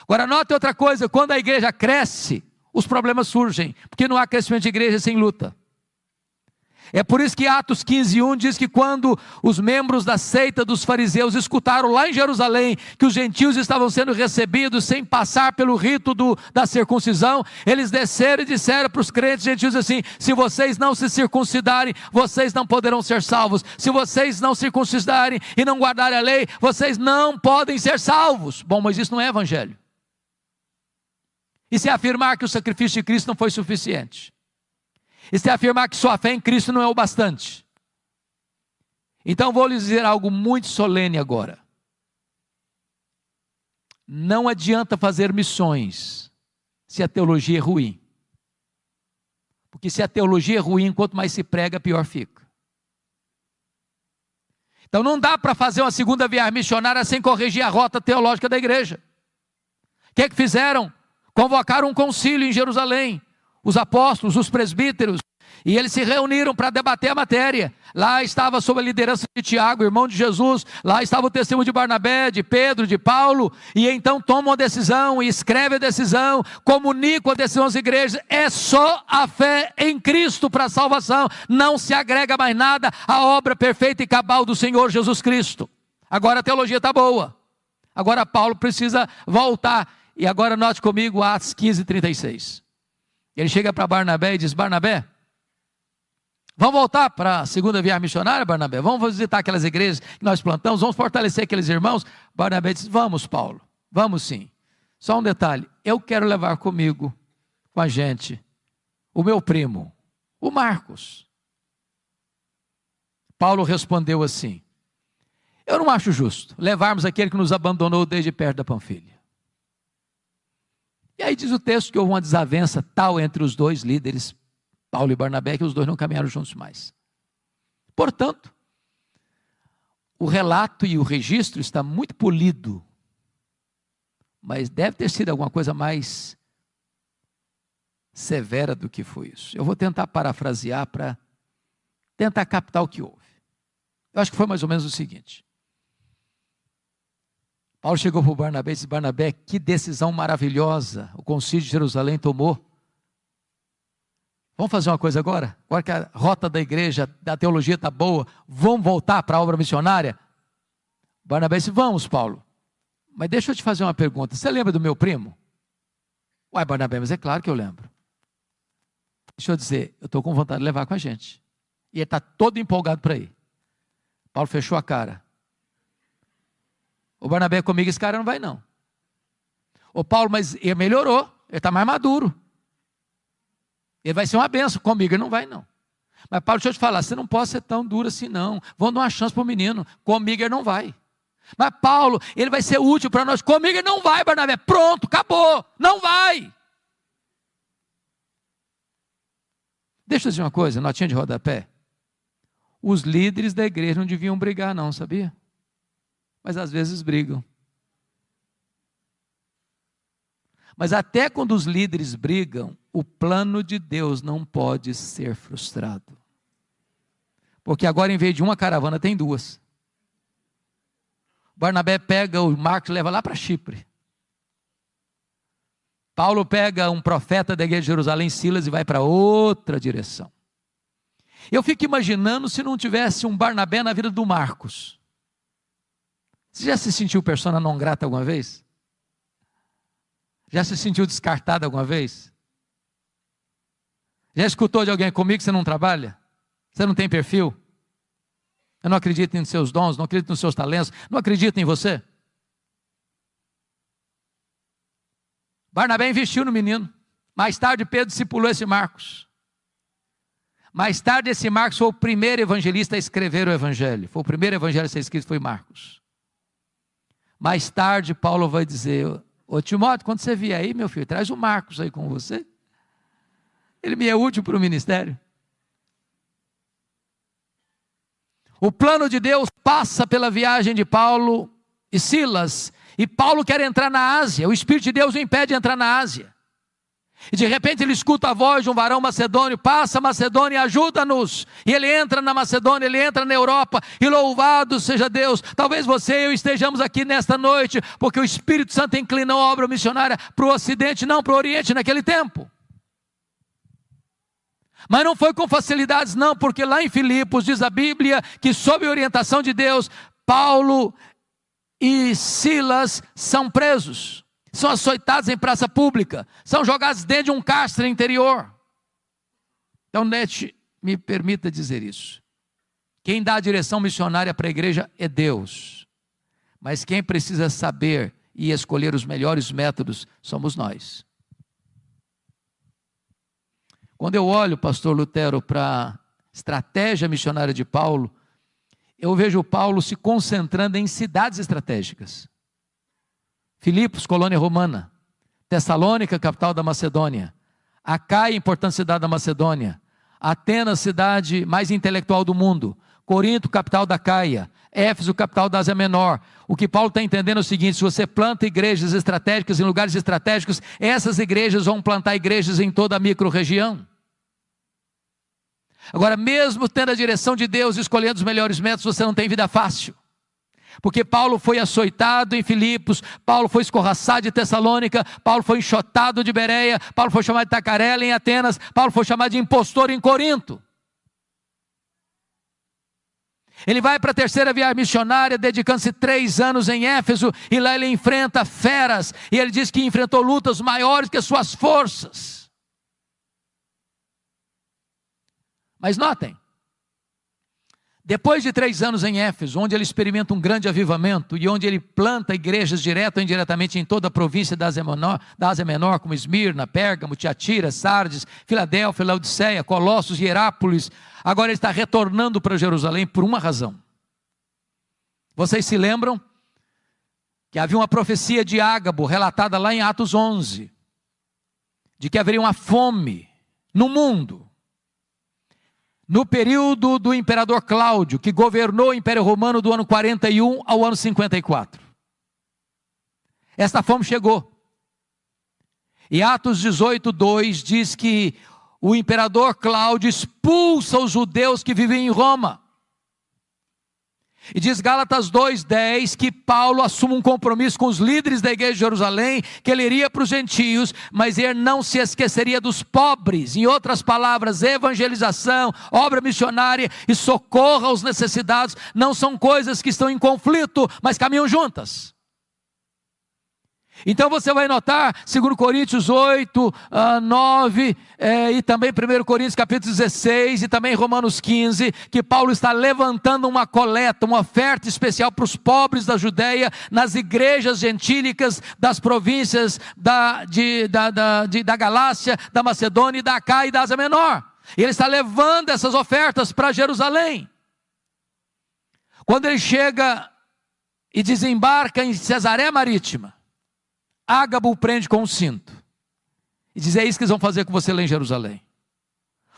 Agora note outra coisa, quando a igreja cresce, os problemas surgem, porque não há crescimento de igreja sem luta. É por isso que Atos 15:1 diz que quando os membros da seita dos fariseus escutaram lá em Jerusalém que os gentios estavam sendo recebidos sem passar pelo rito da circuncisão, eles desceram e disseram para os crentes gentios assim: se vocês não se circuncidarem, vocês não poderão ser salvos. Se vocês não circuncidarem e não guardarem a lei, vocês não podem ser salvos. Bom, mas isso não é evangelho. Isso é afirmar que o sacrifício de Cristo não foi suficiente. Isso é afirmar que sua fé em Cristo não é o bastante. Então vou lhes dizer algo muito solene agora. Não adianta fazer missões se a teologia é ruim. Porque se a teologia é ruim, quanto mais se prega, pior fica. Então não dá para fazer uma segunda viagem missionária sem corrigir a rota teológica da igreja. O que fizeram? Convocaram um concílio em Jerusalém. Os apóstolos, os presbíteros, e eles se reuniram para debater a matéria. Lá estava sob a liderança de Tiago, irmão de Jesus, lá estava o testemunho de Barnabé, de Pedro, de Paulo, e então tomam a decisão, e escrevem a decisão, comunicam a decisão às igrejas. É só a fé em Cristo para a salvação, não se agrega mais nada à obra perfeita e cabal do Senhor Jesus Cristo. Agora a teologia está boa, agora Paulo precisa voltar, e agora note comigo Atos 15:36. Ele chega para Barnabé e diz: Barnabé, vamos voltar para a segunda viagem missionária, Barnabé? Vamos visitar aquelas igrejas que nós plantamos, vamos fortalecer aqueles irmãos? Barnabé diz: vamos, Paulo, vamos sim. Só um detalhe, eu quero levar comigo, com a gente, o meu primo, o Marcos. Paulo respondeu assim: eu não acho justo levarmos aquele que nos abandonou desde perto da Panfilha. E aí diz o texto que houve uma desavença tal entre os dois líderes, Paulo e Barnabé, que os dois não caminharam juntos mais. Portanto, o relato e o registro está muito polido, mas deve ter sido alguma coisa mais severa do que foi isso. Eu vou tentar parafrasear para tentar captar o que houve. Eu acho que foi mais ou menos o seguinte: Paulo chegou para o Barnabé e disse: Barnabé, que decisão maravilhosa o concílio de Jerusalém tomou. Vamos fazer uma coisa agora? Agora que a rota da igreja, da teologia está boa, vamos voltar para a obra missionária? Barnabé disse: vamos, Paulo. Mas deixa eu te fazer uma pergunta. Você lembra do meu primo? Uai, Barnabé, mas é claro que eu lembro. Deixa eu dizer, eu estou com vontade de levar com a gente. E ele está todo empolgado para ir. Paulo fechou a cara. O Barnabé comigo, esse cara não vai não. Ô Paulo, mas ele melhorou, ele está mais maduro. Ele vai ser uma benção, comigo ele não vai não. Mas Paulo, deixa eu te falar, você não pode ser tão duro assim não. Vamos dar uma chance para o menino, comigo ele não vai. Mas Paulo, ele vai ser útil para nós, comigo ele não vai, Barnabé. Pronto, acabou, não vai. Deixa eu dizer uma coisa, notinha de rodapé. Os líderes da igreja não deviam brigar não, sabia? Mas às vezes brigam. Mas até quando os líderes brigam, o plano de Deus não pode ser frustrado. Porque agora, em vez de uma caravana, tem duas. Barnabé pega o Marcos e leva lá para Chipre. Paulo pega um profeta da igreja de Jerusalém, Silas, e vai para outra direção. Eu fico imaginando se não tivesse um Barnabé na vida do Marcos. Você já se sentiu persona não grata alguma vez? Já se sentiu descartado alguma vez? Já escutou de alguém comigo que você não trabalha? Você não tem perfil? Eu não acredito nos seus dons, não acredito nos seus talentos, não acredito em você? Barnabé investiu no menino. Mais tarde Pedro discipulou esse Marcos. Mais tarde esse Marcos foi o primeiro evangelista a escrever o evangelho. Foi o primeiro evangelho a ser escrito, foi Marcos. Mais tarde Paulo vai dizer: ô Timóteo, quando você vier aí, meu filho, traz o Marcos aí com você. Ele me é útil para o ministério. O plano de Deus passa pela viagem de Paulo e Silas. E Paulo quer entrar na Ásia. O Espírito de Deus o impede de entrar na Ásia. E de repente ele escuta a voz de um varão macedônio: passa Macedônia, ajuda-nos. E ele entra na Macedônia, ele entra na Europa. E louvado seja Deus. Talvez você e eu estejamos aqui nesta noite porque o Espírito Santo inclinou a obra missionária para o Ocidente, não para o Oriente naquele tempo. Mas não foi com facilidades não, porque lá em Filipos diz a Bíblia que sob orientação de Deus, Paulo e Silas são presos, são açoitados em praça pública, são jogados dentro de um cárcere interior. Então, me permita dizer isso. Quem dá a direção missionária para a igreja é Deus. Mas quem precisa saber e escolher os melhores métodos somos nós. Quando eu olho, pastor Lutero, para a estratégia missionária de Paulo, eu vejo Paulo se concentrando em cidades estratégicas. Filipos, colônia romana. Tessalônica, capital da Macedônia. Acaia, importante cidade da Macedônia. Atenas, cidade mais intelectual do mundo. Corinto, capital da Caia. Éfeso, capital da Ásia Menor. O que Paulo está entendendo é o seguinte: se você planta igrejas estratégicas em lugares estratégicos, essas igrejas vão plantar igrejas em toda a micro-região. Agora, mesmo tendo a direção de Deus, escolhendo os melhores métodos, você não tem vida fácil. Porque Paulo foi açoitado em Filipos, Paulo foi escorraçado de Tessalônica, Paulo foi enxotado de Bereia, Paulo foi chamado de tacarela em Atenas, Paulo foi chamado de impostor em Corinto. Ele vai para a terceira viagem missionária, dedicando-se 3 anos em Éfeso, e lá ele enfrenta feras, e ele diz que enfrentou lutas maiores que as suas forças. Mas notem, depois de 3 anos em Éfeso, onde ele experimenta um grande avivamento, e onde ele planta igrejas direto ou indiretamente em toda a província da Ásia Menor, como Esmirna, Pérgamo, Tiatira, Sardes, Filadélfia, Laodiceia, Colossos e Herápolis, agora ele está retornando para Jerusalém por uma razão. Vocês se lembram que havia uma profecia de Ágabo, relatada lá em Atos 11, de que haveria uma fome no mundo, no período do imperador Cláudio, que governou o Império Romano do ano 41 ao ano 54. Esta fome chegou. E Atos 18:2 diz que o imperador Cláudio expulsa os judeus que vivem em Roma. E diz Gálatas 2:10 que Paulo assume um compromisso com os líderes da igreja de Jerusalém, que ele iria para os gentios, mas ele não se esqueceria dos pobres. Em outras palavras, evangelização, obra missionária e socorro aos necessitados não são coisas que estão em conflito, mas caminham juntas. Então você vai notar, 2 Coríntios 8, 9, e também 1 Coríntios capítulo 16, e também Romanos 15, que Paulo está levantando uma coleta, uma oferta especial para os pobres da Judeia, nas igrejas gentílicas das províncias da Galácia, da Macedônia, da Acaia e da Ásia Menor. E ele está levando essas ofertas para Jerusalém. Quando ele chega e desembarca em Cesareia Marítima, Ágabo o prende com um cinto e diz: é isso que eles vão fazer com você lá em Jerusalém.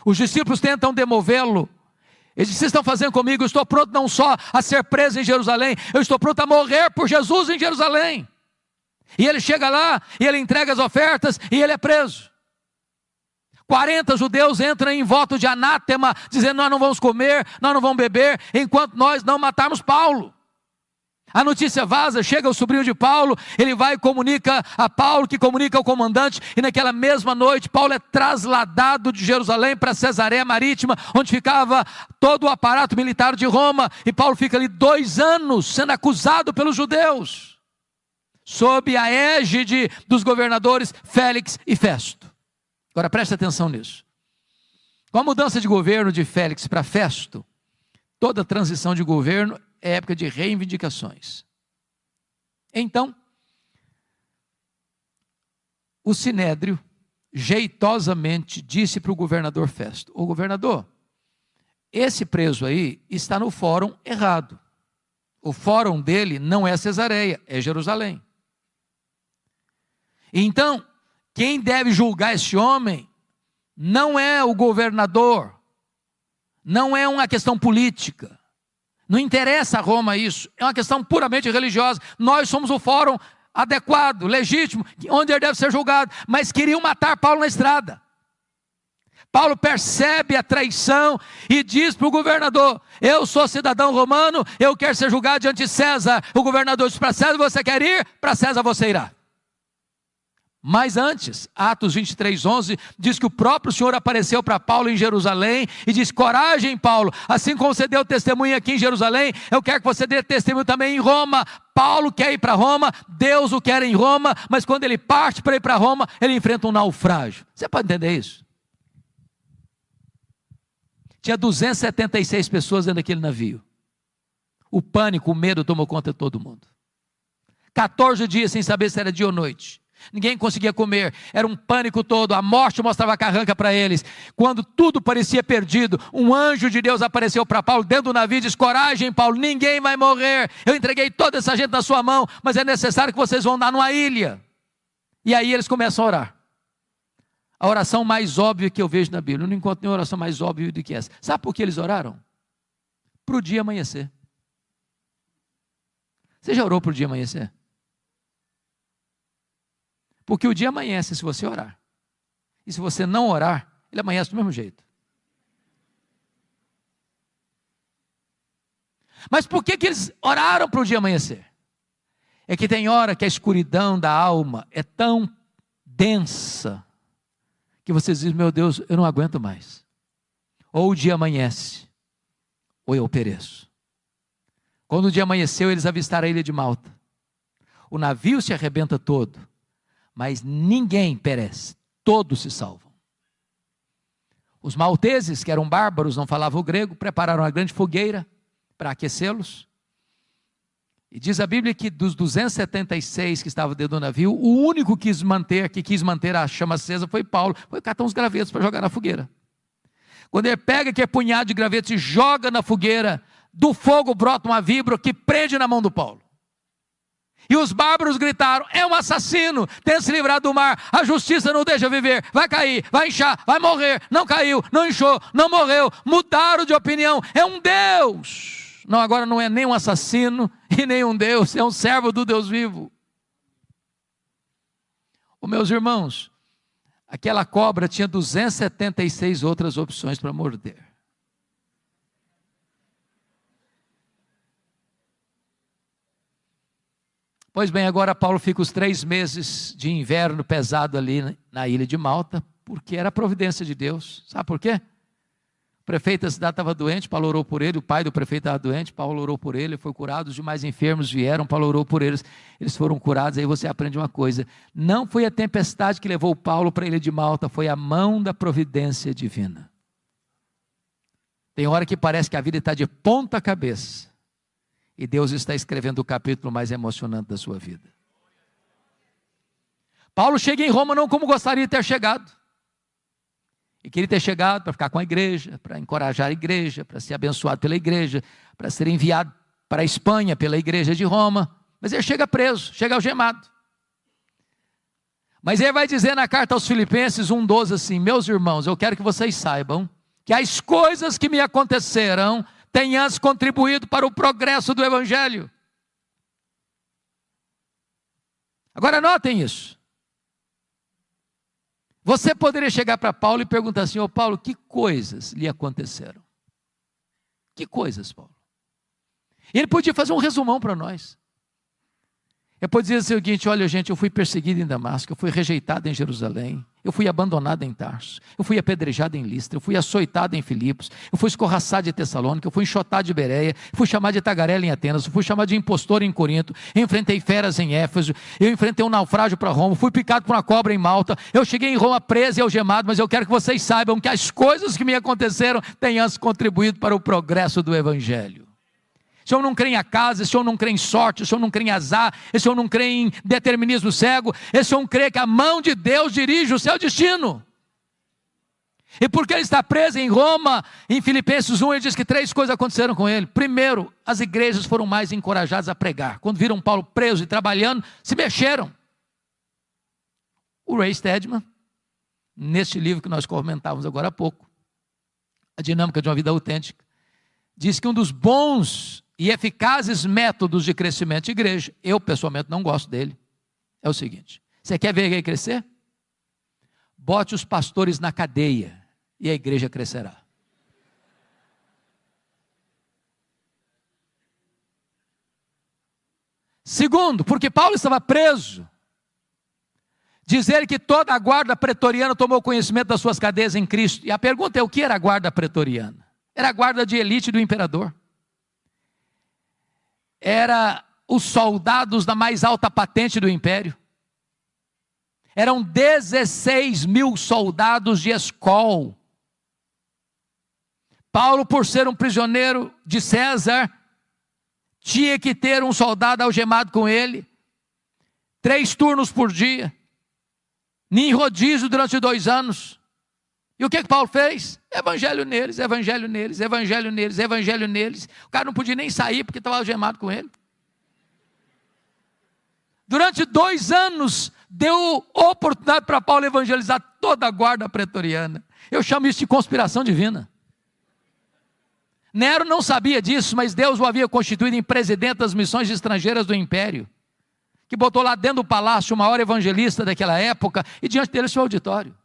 Os discípulos tentam demovê-lo. Ele diz: vocês estão fazendo comigo? Eu estou pronto não só a ser preso em Jerusalém, eu estou pronto a morrer por Jesus em Jerusalém. E ele chega lá, e ele entrega as ofertas, e ele é preso. 40 judeus entram em voto de anátema, dizendo: nós não vamos comer, nós não vamos beber, enquanto nós não matarmos Paulo. A notícia vaza, chega o sobrinho de Paulo, ele vai e comunica a Paulo, que comunica ao comandante, e naquela mesma noite Paulo é trasladado de Jerusalém para Cesareia Marítima, onde ficava todo o aparato militar de Roma, e Paulo fica ali 2 anos sendo acusado pelos judeus, sob a égide dos governadores Félix e Festo. Agora preste atenção nisso. Com a mudança de governo de Félix para Festo, toda transição de governo é época de reivindicações. Então, o Sinédrio jeitosamente disse para o governador Festo: ô governador, esse preso aí está no fórum errado. O fórum dele não é Cesareia, é Jerusalém. Então, quem deve julgar esse homem não é o governador, não é uma questão política, não interessa a Roma isso, é uma questão puramente religiosa. Nós somos o fórum adequado, legítimo, onde ele deve ser julgado, mas queriam matar Paulo na estrada. Paulo percebe a traição e diz para o governador: eu sou cidadão romano, eu quero ser julgado diante de César. O governador diz: para César você quer ir? Para César você irá. Mas antes, Atos 23:11, diz que o próprio Senhor apareceu para Paulo em Jerusalém e disse: coragem, Paulo, assim como você deu testemunho aqui em Jerusalém, eu quero que você dê testemunho também em Roma. Paulo quer ir para Roma, Deus o quer em Roma, mas quando ele parte para ir para Roma, ele enfrenta um naufrágio. Você pode entender isso? Tinha 276 pessoas dentro daquele navio. O pânico, o medo tomou conta de todo mundo. 14 dias sem saber se era dia ou noite. Ninguém conseguia comer, era um pânico todo, a morte mostrava a carranca para eles. Quando tudo parecia perdido, um anjo de Deus apareceu para Paulo dentro do navio e disse: coragem, Paulo, ninguém vai morrer, eu entreguei toda essa gente na sua mão, mas é necessário que vocês vão dar numa ilha. E aí eles começam a orar. A oração mais óbvia que eu vejo na Bíblia, eu não encontro nenhuma oração mais óbvia do que essa. Sabe por que eles oraram? Para o dia amanhecer. Você já orou para o dia amanhecer? Porque o dia amanhece se você orar. E se você não orar, ele amanhece do mesmo jeito. Mas por que eles oraram para o dia amanhecer? É que tem hora que a escuridão da alma é tão densa, que vocês dizem: meu Deus, eu não aguento mais. Ou o dia amanhece, ou eu pereço. Quando o dia amanheceu, eles avistaram a ilha de Malta. O navio se arrebenta todo, mas ninguém perece, todos se salvam. Os malteses, que eram bárbaros, não falavam o grego, prepararam uma grande fogueira para aquecê-los. E diz a Bíblia que dos 276 que estavam dentro do navio, o único que quis manter a chama acesa foi Paulo. Foi catar uns gravetos para jogar na fogueira. Quando ele pega aquele punhado de gravetos e joga na fogueira, do fogo brota uma víbora que prende na mão do Paulo. E os bárbaros gritaram: é um assassino, tem se livrado do mar, a justiça não deixa viver, vai cair, vai inchar, vai morrer. Não caiu, não inchou, não morreu, mudaram de opinião, é um Deus. Não, agora não é nem um assassino e nem um Deus, é um servo do Deus vivo. Meus irmãos, aquela cobra tinha 276 outras opções para morder. Pois bem, agora Paulo fica os 3 meses de inverno pesado ali na ilha de Malta, porque era a providência de Deus. Sabe por quê? O prefeito da cidade estava doente, Paulo orou por ele, o pai do prefeito estava doente, Paulo orou por ele, foi curado, os demais enfermos vieram, Paulo orou por eles, eles foram curados. Aí você aprende uma coisa: não foi a tempestade que levou Paulo para a ilha de Malta, foi a mão da providência divina. Tem hora que parece que a vida está de ponta cabeça, e Deus está escrevendo o capítulo mais emocionante da sua vida. Paulo chega em Roma não como gostaria de ter chegado. E queria ter chegado para ficar com a igreja, para encorajar a igreja, para ser abençoado pela igreja, para ser enviado para a Espanha pela igreja de Roma. Mas ele chega preso, chega algemado. Mas ele vai dizer na carta aos Filipenses 1:12 assim: meus irmãos, eu quero que vocês saibam que as coisas que me aconteceram têm antes contribuído para o progresso do Evangelho. Agora notem isso. Você poderia chegar para Paulo e perguntar assim: ô Paulo, que coisas lhe aconteceram? Que coisas, Paulo? Ele podia fazer um resumão para nós. Ele podia dizer o seguinte: olha gente, eu fui perseguido em Damasco, eu fui rejeitado em Jerusalém, eu fui abandonado em Tarso, eu fui apedrejado em Listra, eu fui açoitado em Filipos, eu fui escorraçado de Tessalônica, eu fui enxotado de Bereia, fui chamado de tagarela em Atenas, eu fui chamado de impostor em Corinto, eu enfrentei feras em Éfeso, eu enfrentei um naufrágio para Roma, fui picado por uma cobra em Malta, eu cheguei em Roma preso e algemado, mas eu quero que vocês saibam que as coisas que me aconteceram têm antes contribuído para o progresso do Evangelho. Se eu não creio em acaso, se eu não creio em sorte, se eu não creio em azar, se eu não creio em determinismo cego, se eu não creio que a mão de Deus dirige o seu destino. E porque ele está preso em Roma, em Filipenses 1, ele diz que 3 coisas aconteceram com ele. Primeiro, as igrejas foram mais encorajadas a pregar. Quando viram Paulo preso e trabalhando, se mexeram. O Ray Stedman, neste livro que nós comentávamos agora há pouco, A Dinâmica de uma Vida Autêntica, diz que um dos bons e eficazes métodos de crescimento de igreja, eu pessoalmente não gosto dele, é o seguinte: você quer ver a igreja crescer? Bote os pastores na cadeia e a igreja crescerá. Segundo, porque Paulo estava preso, dizer que toda a guarda pretoriana tomou conhecimento das suas cadeias em Cristo. E a pergunta é: o que era a guarda pretoriana? Era a guarda de elite do imperador. Era os soldados da mais alta patente do império. Eram 16 mil soldados de escol. Paulo, por ser um prisioneiro de César, tinha que ter um soldado algemado com ele, 3 turnos por dia, em rodízio durante 2 anos. E o que Paulo fez? Evangelho neles, evangelho neles, evangelho neles, evangelho neles. O cara não podia nem sair porque estava algemado com ele. Durante 2 anos, deu oportunidade para Paulo evangelizar toda a guarda pretoriana. Eu chamo isso de conspiração divina. Nero não sabia disso, mas Deus o havia constituído em presidente das missões estrangeiras do império, que botou lá dentro do palácio o maior evangelista daquela época, e diante dele o seu auditório.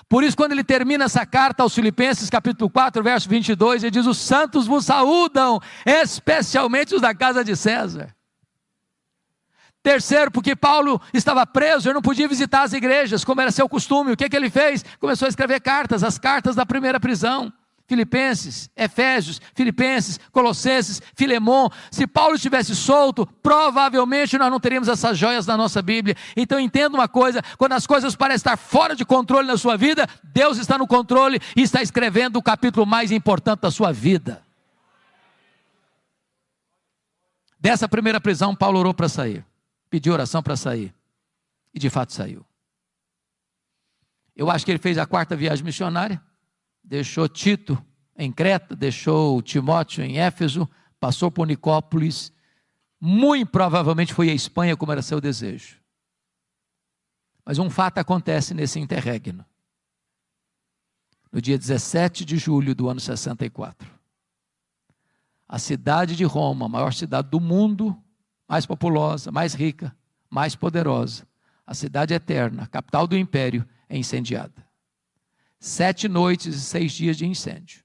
Por isso, quando ele termina essa carta aos Filipenses, capítulo 4, verso 22, ele diz: os santos vos saúdam, especialmente os da casa de César. Terceiro, porque Paulo estava preso, ele não podia visitar as igrejas, como era seu costume. O que ele fez? Começou a escrever cartas, as cartas da primeira prisão. Filipenses, Efésios, Filipenses, Colossenses, Filemon. Se Paulo estivesse solto, provavelmente nós não teríamos essas joias na nossa Bíblia. Então entenda uma coisa: quando as coisas parecem estar fora de controle na sua vida, Deus está no controle e está escrevendo o capítulo mais importante da sua vida. Dessa primeira prisão, Paulo orou para sair, pediu oração para sair, e de fato saiu. Eu acho que ele fez a 4ª viagem missionária. Deixou Tito em Creta, deixou Timóteo em Éfeso, passou por Nicópolis, muito provavelmente foi à Espanha, como era seu desejo. Mas um fato acontece nesse interregno. No dia 17 de julho do ano 64, a cidade de Roma, a maior cidade do mundo, mais populosa, mais rica, mais poderosa, a cidade eterna, a capital do império, é incendiada. 7 noites e 6 dias de incêndio.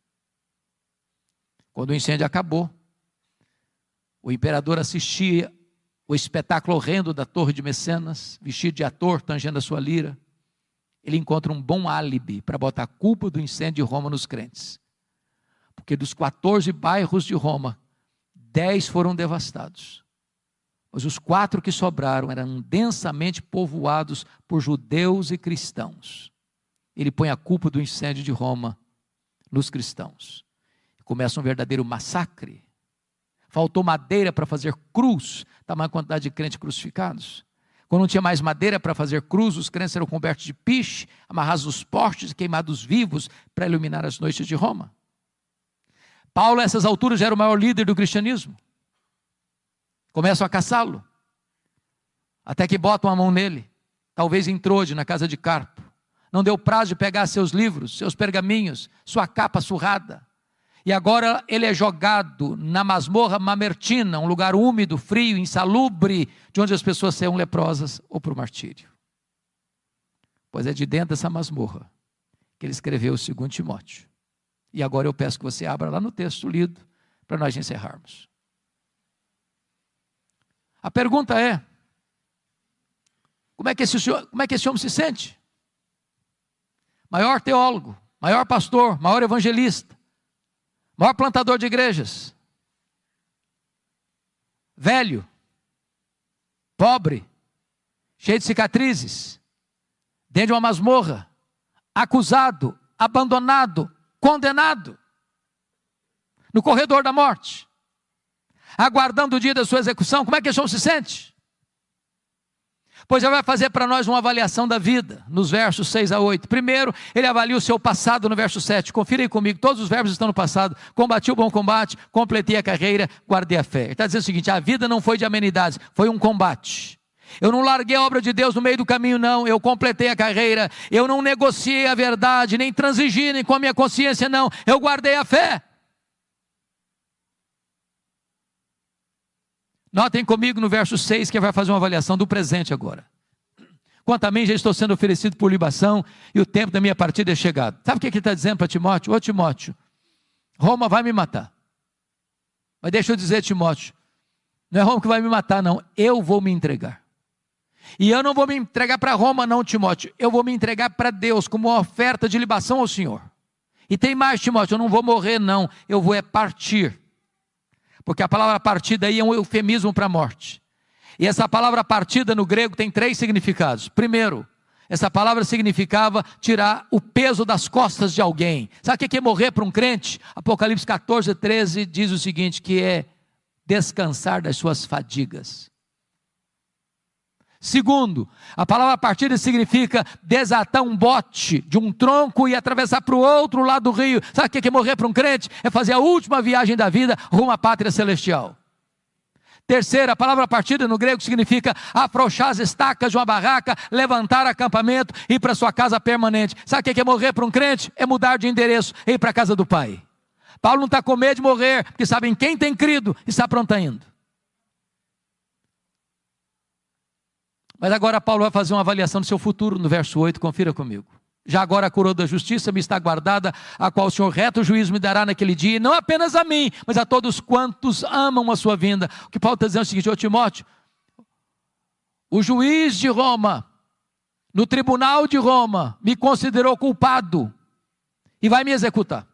Quando o incêndio acabou, o imperador assistia o espetáculo horrendo da torre de Mecenas, vestido de ator, tangendo a sua lira. Ele encontra um bom álibi para botar a culpa do incêndio de Roma nos crentes. Porque dos 14 bairros de Roma, 10 foram devastados. Mas os 4 que sobraram eram densamente povoados por judeus e cristãos. Ele põe a culpa do incêndio de Roma nos cristãos. Começa um verdadeiro massacre. Faltou madeira para fazer cruz, tamanha quantidade de crentes crucificados. Quando não tinha mais madeira para fazer cruz, os crentes eram cobertos de piche, amarrados nos postes e queimados vivos para iluminar as noites de Roma. Paulo, a essas alturas, já era o maior líder do cristianismo. Começam a caçá-lo, até que botam a mão nele, talvez em Trode, na casa de Carpo. não deu prazo de pegar seus livros, seus pergaminhos, sua capa surrada. E agora ele é jogado na masmorra mamertina, um lugar úmido, frio, insalubre, de onde as pessoas sejam leprosas ou para o martírio. Pois é de dentro dessa masmorra que ele escreveu o 2 Timóteo. E agora eu peço que você abra lá no texto lido, para nós encerrarmos. A pergunta é, como é que esse homem se sente? Maior teólogo, maior pastor, maior evangelista, maior plantador de igrejas, velho, pobre, cheio de cicatrizes, dentro de uma masmorra, acusado, abandonado, condenado, no corredor da morte, aguardando o dia da sua execução. Como é que esse homem se sente? Pois ele vai fazer para nós uma avaliação da vida, nos versos 6 a 8. Primeiro, ele avalia o seu passado no verso 7. Confira aí comigo, todos os verbos estão no passado. Combati o bom combate, completei a carreira, guardei a fé. Ele está dizendo o seguinte, a vida não foi de amenidades, foi um combate. Eu não larguei a obra de Deus no meio do caminho, não. Eu completei a carreira, eu não negociei a verdade, nem transigi, nem com a minha consciência, não. Eu guardei a fé. Notem comigo no verso 6, que vai fazer uma avaliação do presente agora. Quanto a mim, já estou sendo oferecido por libação, e o tempo da minha partida é chegado. Sabe o que ele está dizendo para Timóteo? Ô Timóteo, Roma vai me matar. Mas deixa eu dizer, Timóteo, não é Roma que vai me matar, não. Eu vou me entregar. E eu não vou me entregar para Roma, não, Timóteo. Eu vou me entregar para Deus, como uma oferta de libação ao Senhor. E tem mais, Timóteo, eu não vou morrer, não. Eu vou partir. Porque a palavra partida aí é um eufemismo para a morte. E essa palavra partida no grego tem 3 significados. Primeiro, essa palavra significava tirar o peso das costas de alguém. Sabe o que é morrer para um crente? Apocalipse 14, 13 diz o seguinte, que é descansar das suas fadigas. Segundo, a palavra partida significa desatar um bote de um tronco e atravessar para o outro lado do rio. Sabe o que é morrer para um crente? É fazer a última viagem da vida rumo à pátria celestial. Terceiro, a palavra partida no grego significa afrouxar as estacas de uma barraca, levantar acampamento e ir para sua casa permanente. Sabe o que é morrer para um crente? É mudar de endereço e ir para a casa do Pai. Paulo não está com medo de morrer, porque sabe em quem tem crido e está pronto indo. Mas agora Paulo vai fazer uma avaliação do seu futuro no verso 8, confira comigo. Já agora a coroa da justiça me está guardada, a qual o Senhor reto juízo me dará naquele dia, e não apenas a mim, mas a todos quantos amam a sua vinda. O que Paulo está dizendo é o seguinte, ô Timóteo, o juiz de Roma, no tribunal de Roma, me considerou culpado, e vai me executar.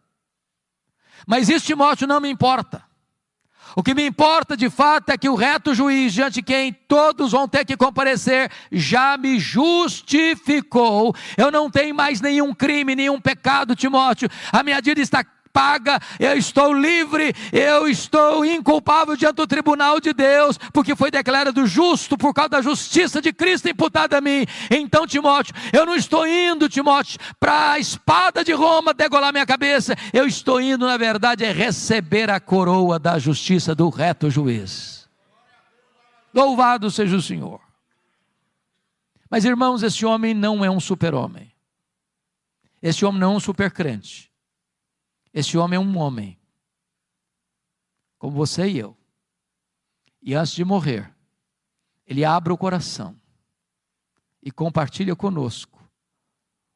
Mas isso, Timóteo, não me importa. O que me importa de fato é que o reto juiz, diante de quem todos vão ter que comparecer, já me justificou. Eu não tenho mais nenhum crime, nenhum pecado, Timóteo. A minha dívida está paga, eu estou livre, eu estou inculpável diante do tribunal de Deus, porque foi declarado justo por causa da justiça de Cristo imputada a mim. Então, Timóteo, eu não estou indo, Timóteo, para a espada de Roma degolar minha cabeça. Eu estou indo, na verdade, é receber a coroa da justiça do reto juiz. Louvado seja o Senhor. Mas, irmãos, esse homem não é um super-homem. Esse homem não é um super-crente. Esse homem é um homem, como você e eu. E antes de morrer, ele abre o coração e compartilha conosco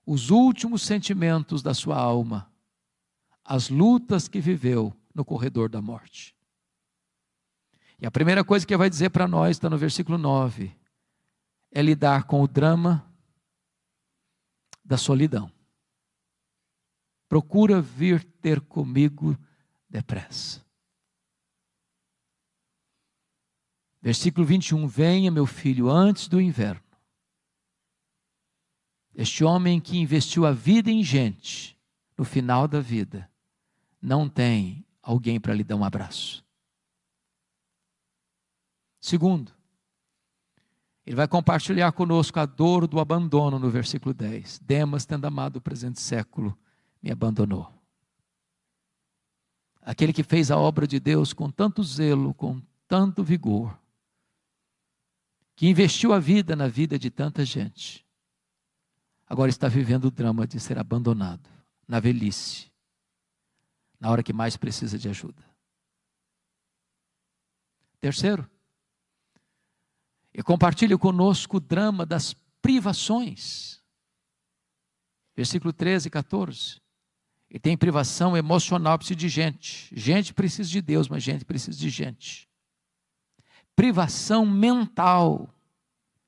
os últimos sentimentos da sua alma, as lutas que viveu no corredor da morte. E a primeira coisa que ele vai dizer para nós, está no versículo 9, é lidar com o drama da solidão. Procura vir ter comigo depressa. Versículo 21, venha meu filho antes do inverno. Este homem que investiu a vida em gente, no final da vida, não tem alguém para lhe dar um abraço. Segundo, ele vai compartilhar conosco a dor do abandono no versículo 10. Demas, tendo amado o presente século, me abandonou. Aquele que fez a obra de Deus com tanto zelo, com tanto vigor, que investiu a vida na vida de tanta gente, agora está vivendo o drama de ser abandonado na velhice, na hora que mais precisa de ajuda. Terceiro, e compartilhe conosco o drama das privações. Versículo 13 e 14. E tem privação emocional, precisa de gente. Gente precisa de Deus, mas gente precisa de gente. Privação mental.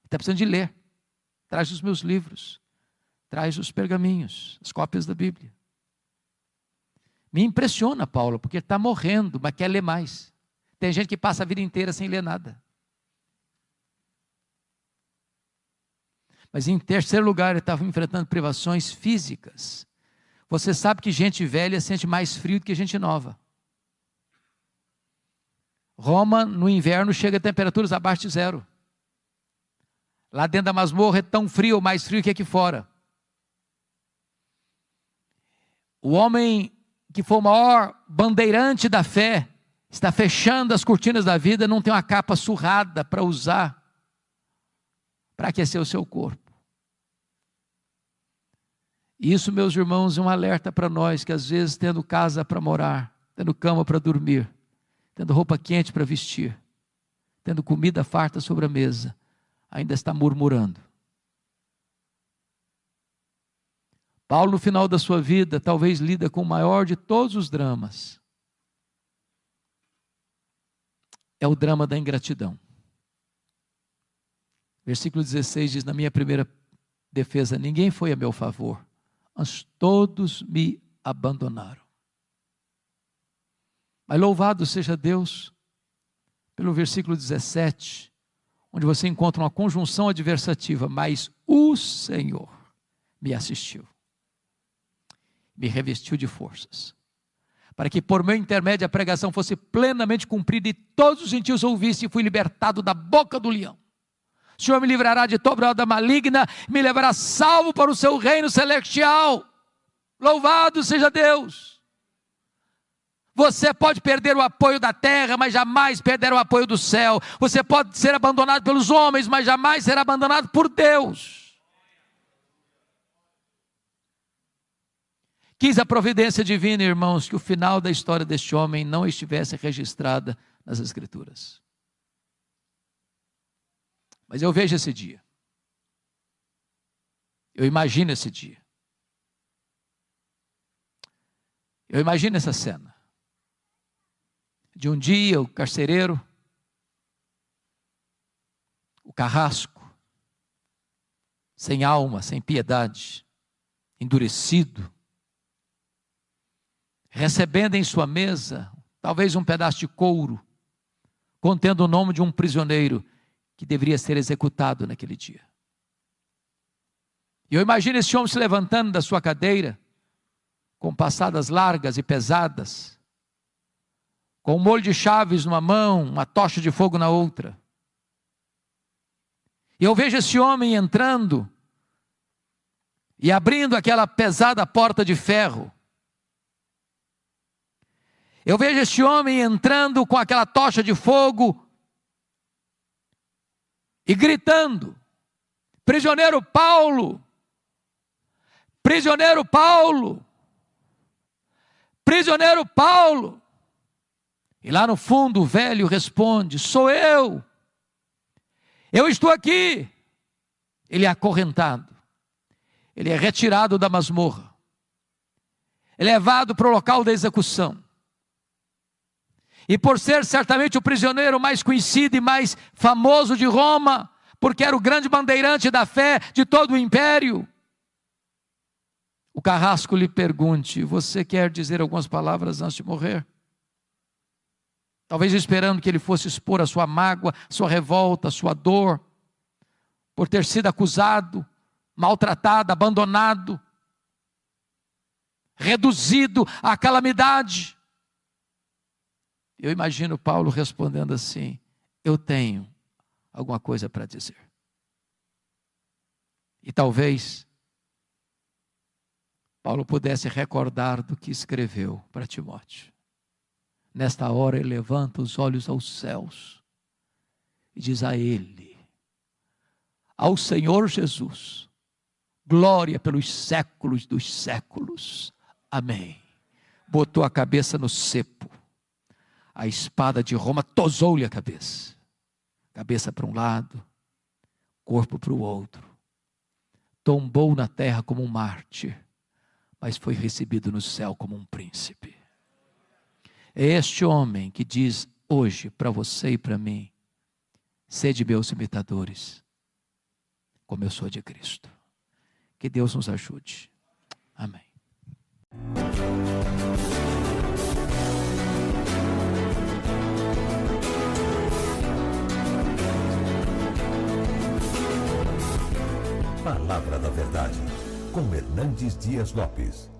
Está precisando de ler. Traz os meus livros. Traz os pergaminhos, as cópias da Bíblia. Me impressiona, Paulo, porque ele está morrendo, mas quer ler mais. Tem gente que passa a vida inteira sem ler nada. Mas em terceiro lugar, ele estava enfrentando privações físicas. Você sabe que gente velha sente mais frio do que gente nova. Roma, no inverno, chega a temperaturas abaixo de zero. Lá dentro da masmorra é tão frio ou mais frio que aqui fora. O homem que foi o maior bandeirante da fé, está fechando as cortinas da vida, não tem uma capa surrada para usar, para aquecer o seu corpo. Isso, meus irmãos, é um alerta para nós, que às vezes tendo casa para morar, tendo cama para dormir, tendo roupa quente para vestir, tendo comida farta sobre a mesa, ainda está murmurando. Paulo, no final da sua vida, talvez lida com o maior de todos os dramas. É o drama da ingratidão. Versículo 16 diz, na minha primeira defesa, ninguém foi a meu favor, mas todos me abandonaram. Mas louvado seja Deus pelo versículo 17, onde você encontra uma conjunção adversativa, mas o Senhor me assistiu, me revestiu de forças, para que por meu intermédio a pregação fosse plenamente cumprida e todos os gentios ouvissem, e fui libertado da boca do leão. O Senhor me livrará de toda obra maligna, me levará salvo para o seu reino celestial. Louvado seja Deus. Você pode perder o apoio da terra, mas jamais perderá o apoio do céu. Você pode ser abandonado pelos homens, mas jamais será abandonado por Deus. Quis a providência divina, irmãos, que o final da história deste homem não estivesse registrada nas Escrituras. Mas eu vejo esse dia. Eu imagino esse dia. Eu imagino essa cena. De um dia o carcereiro, o carrasco, sem alma, sem piedade, endurecido, recebendo em sua mesa, talvez um pedaço de couro, contendo o nome de um prisioneiro, que deveria ser executado naquele dia. E eu imagino esse homem se levantando da sua cadeira, com passadas largas e pesadas, com um molho de chaves numa mão, uma tocha de fogo na outra. E eu vejo esse homem entrando, e abrindo aquela pesada porta de ferro. Eu vejo esse homem entrando com aquela tocha de fogo, e gritando, prisioneiro Paulo, prisioneiro Paulo, prisioneiro Paulo. E lá no fundo o velho responde, sou eu estou aqui. Ele é acorrentado, ele é retirado da masmorra, é levado para o local da execução. E por ser certamente o prisioneiro mais conhecido e mais famoso de Roma, porque era o grande bandeirante da fé de todo o império, o carrasco lhe pergunte, você quer dizer algumas palavras antes de morrer? Talvez esperando que ele fosse expor a sua mágoa, sua revolta, sua dor, por ter sido acusado, maltratado, abandonado, reduzido à calamidade. Eu imagino Paulo respondendo assim, eu tenho alguma coisa para dizer. E talvez Paulo pudesse recordar do que escreveu para Timóteo. Nesta hora ele levanta os olhos aos céus e diz a ele, ao Senhor Jesus, glória pelos séculos dos séculos. Amém. Botou a cabeça no cepo. A espada de Roma tosou-lhe a cabeça. Cabeça para um lado, corpo para o outro. Tombou na terra como um mártir, mas foi recebido no céu como um príncipe. É este homem que diz hoje para você e para mim: sede meus imitadores, como eu sou de Cristo. Que Deus nos ajude. Amém. Palavra da Verdade, com Hernandes Dias Lopes.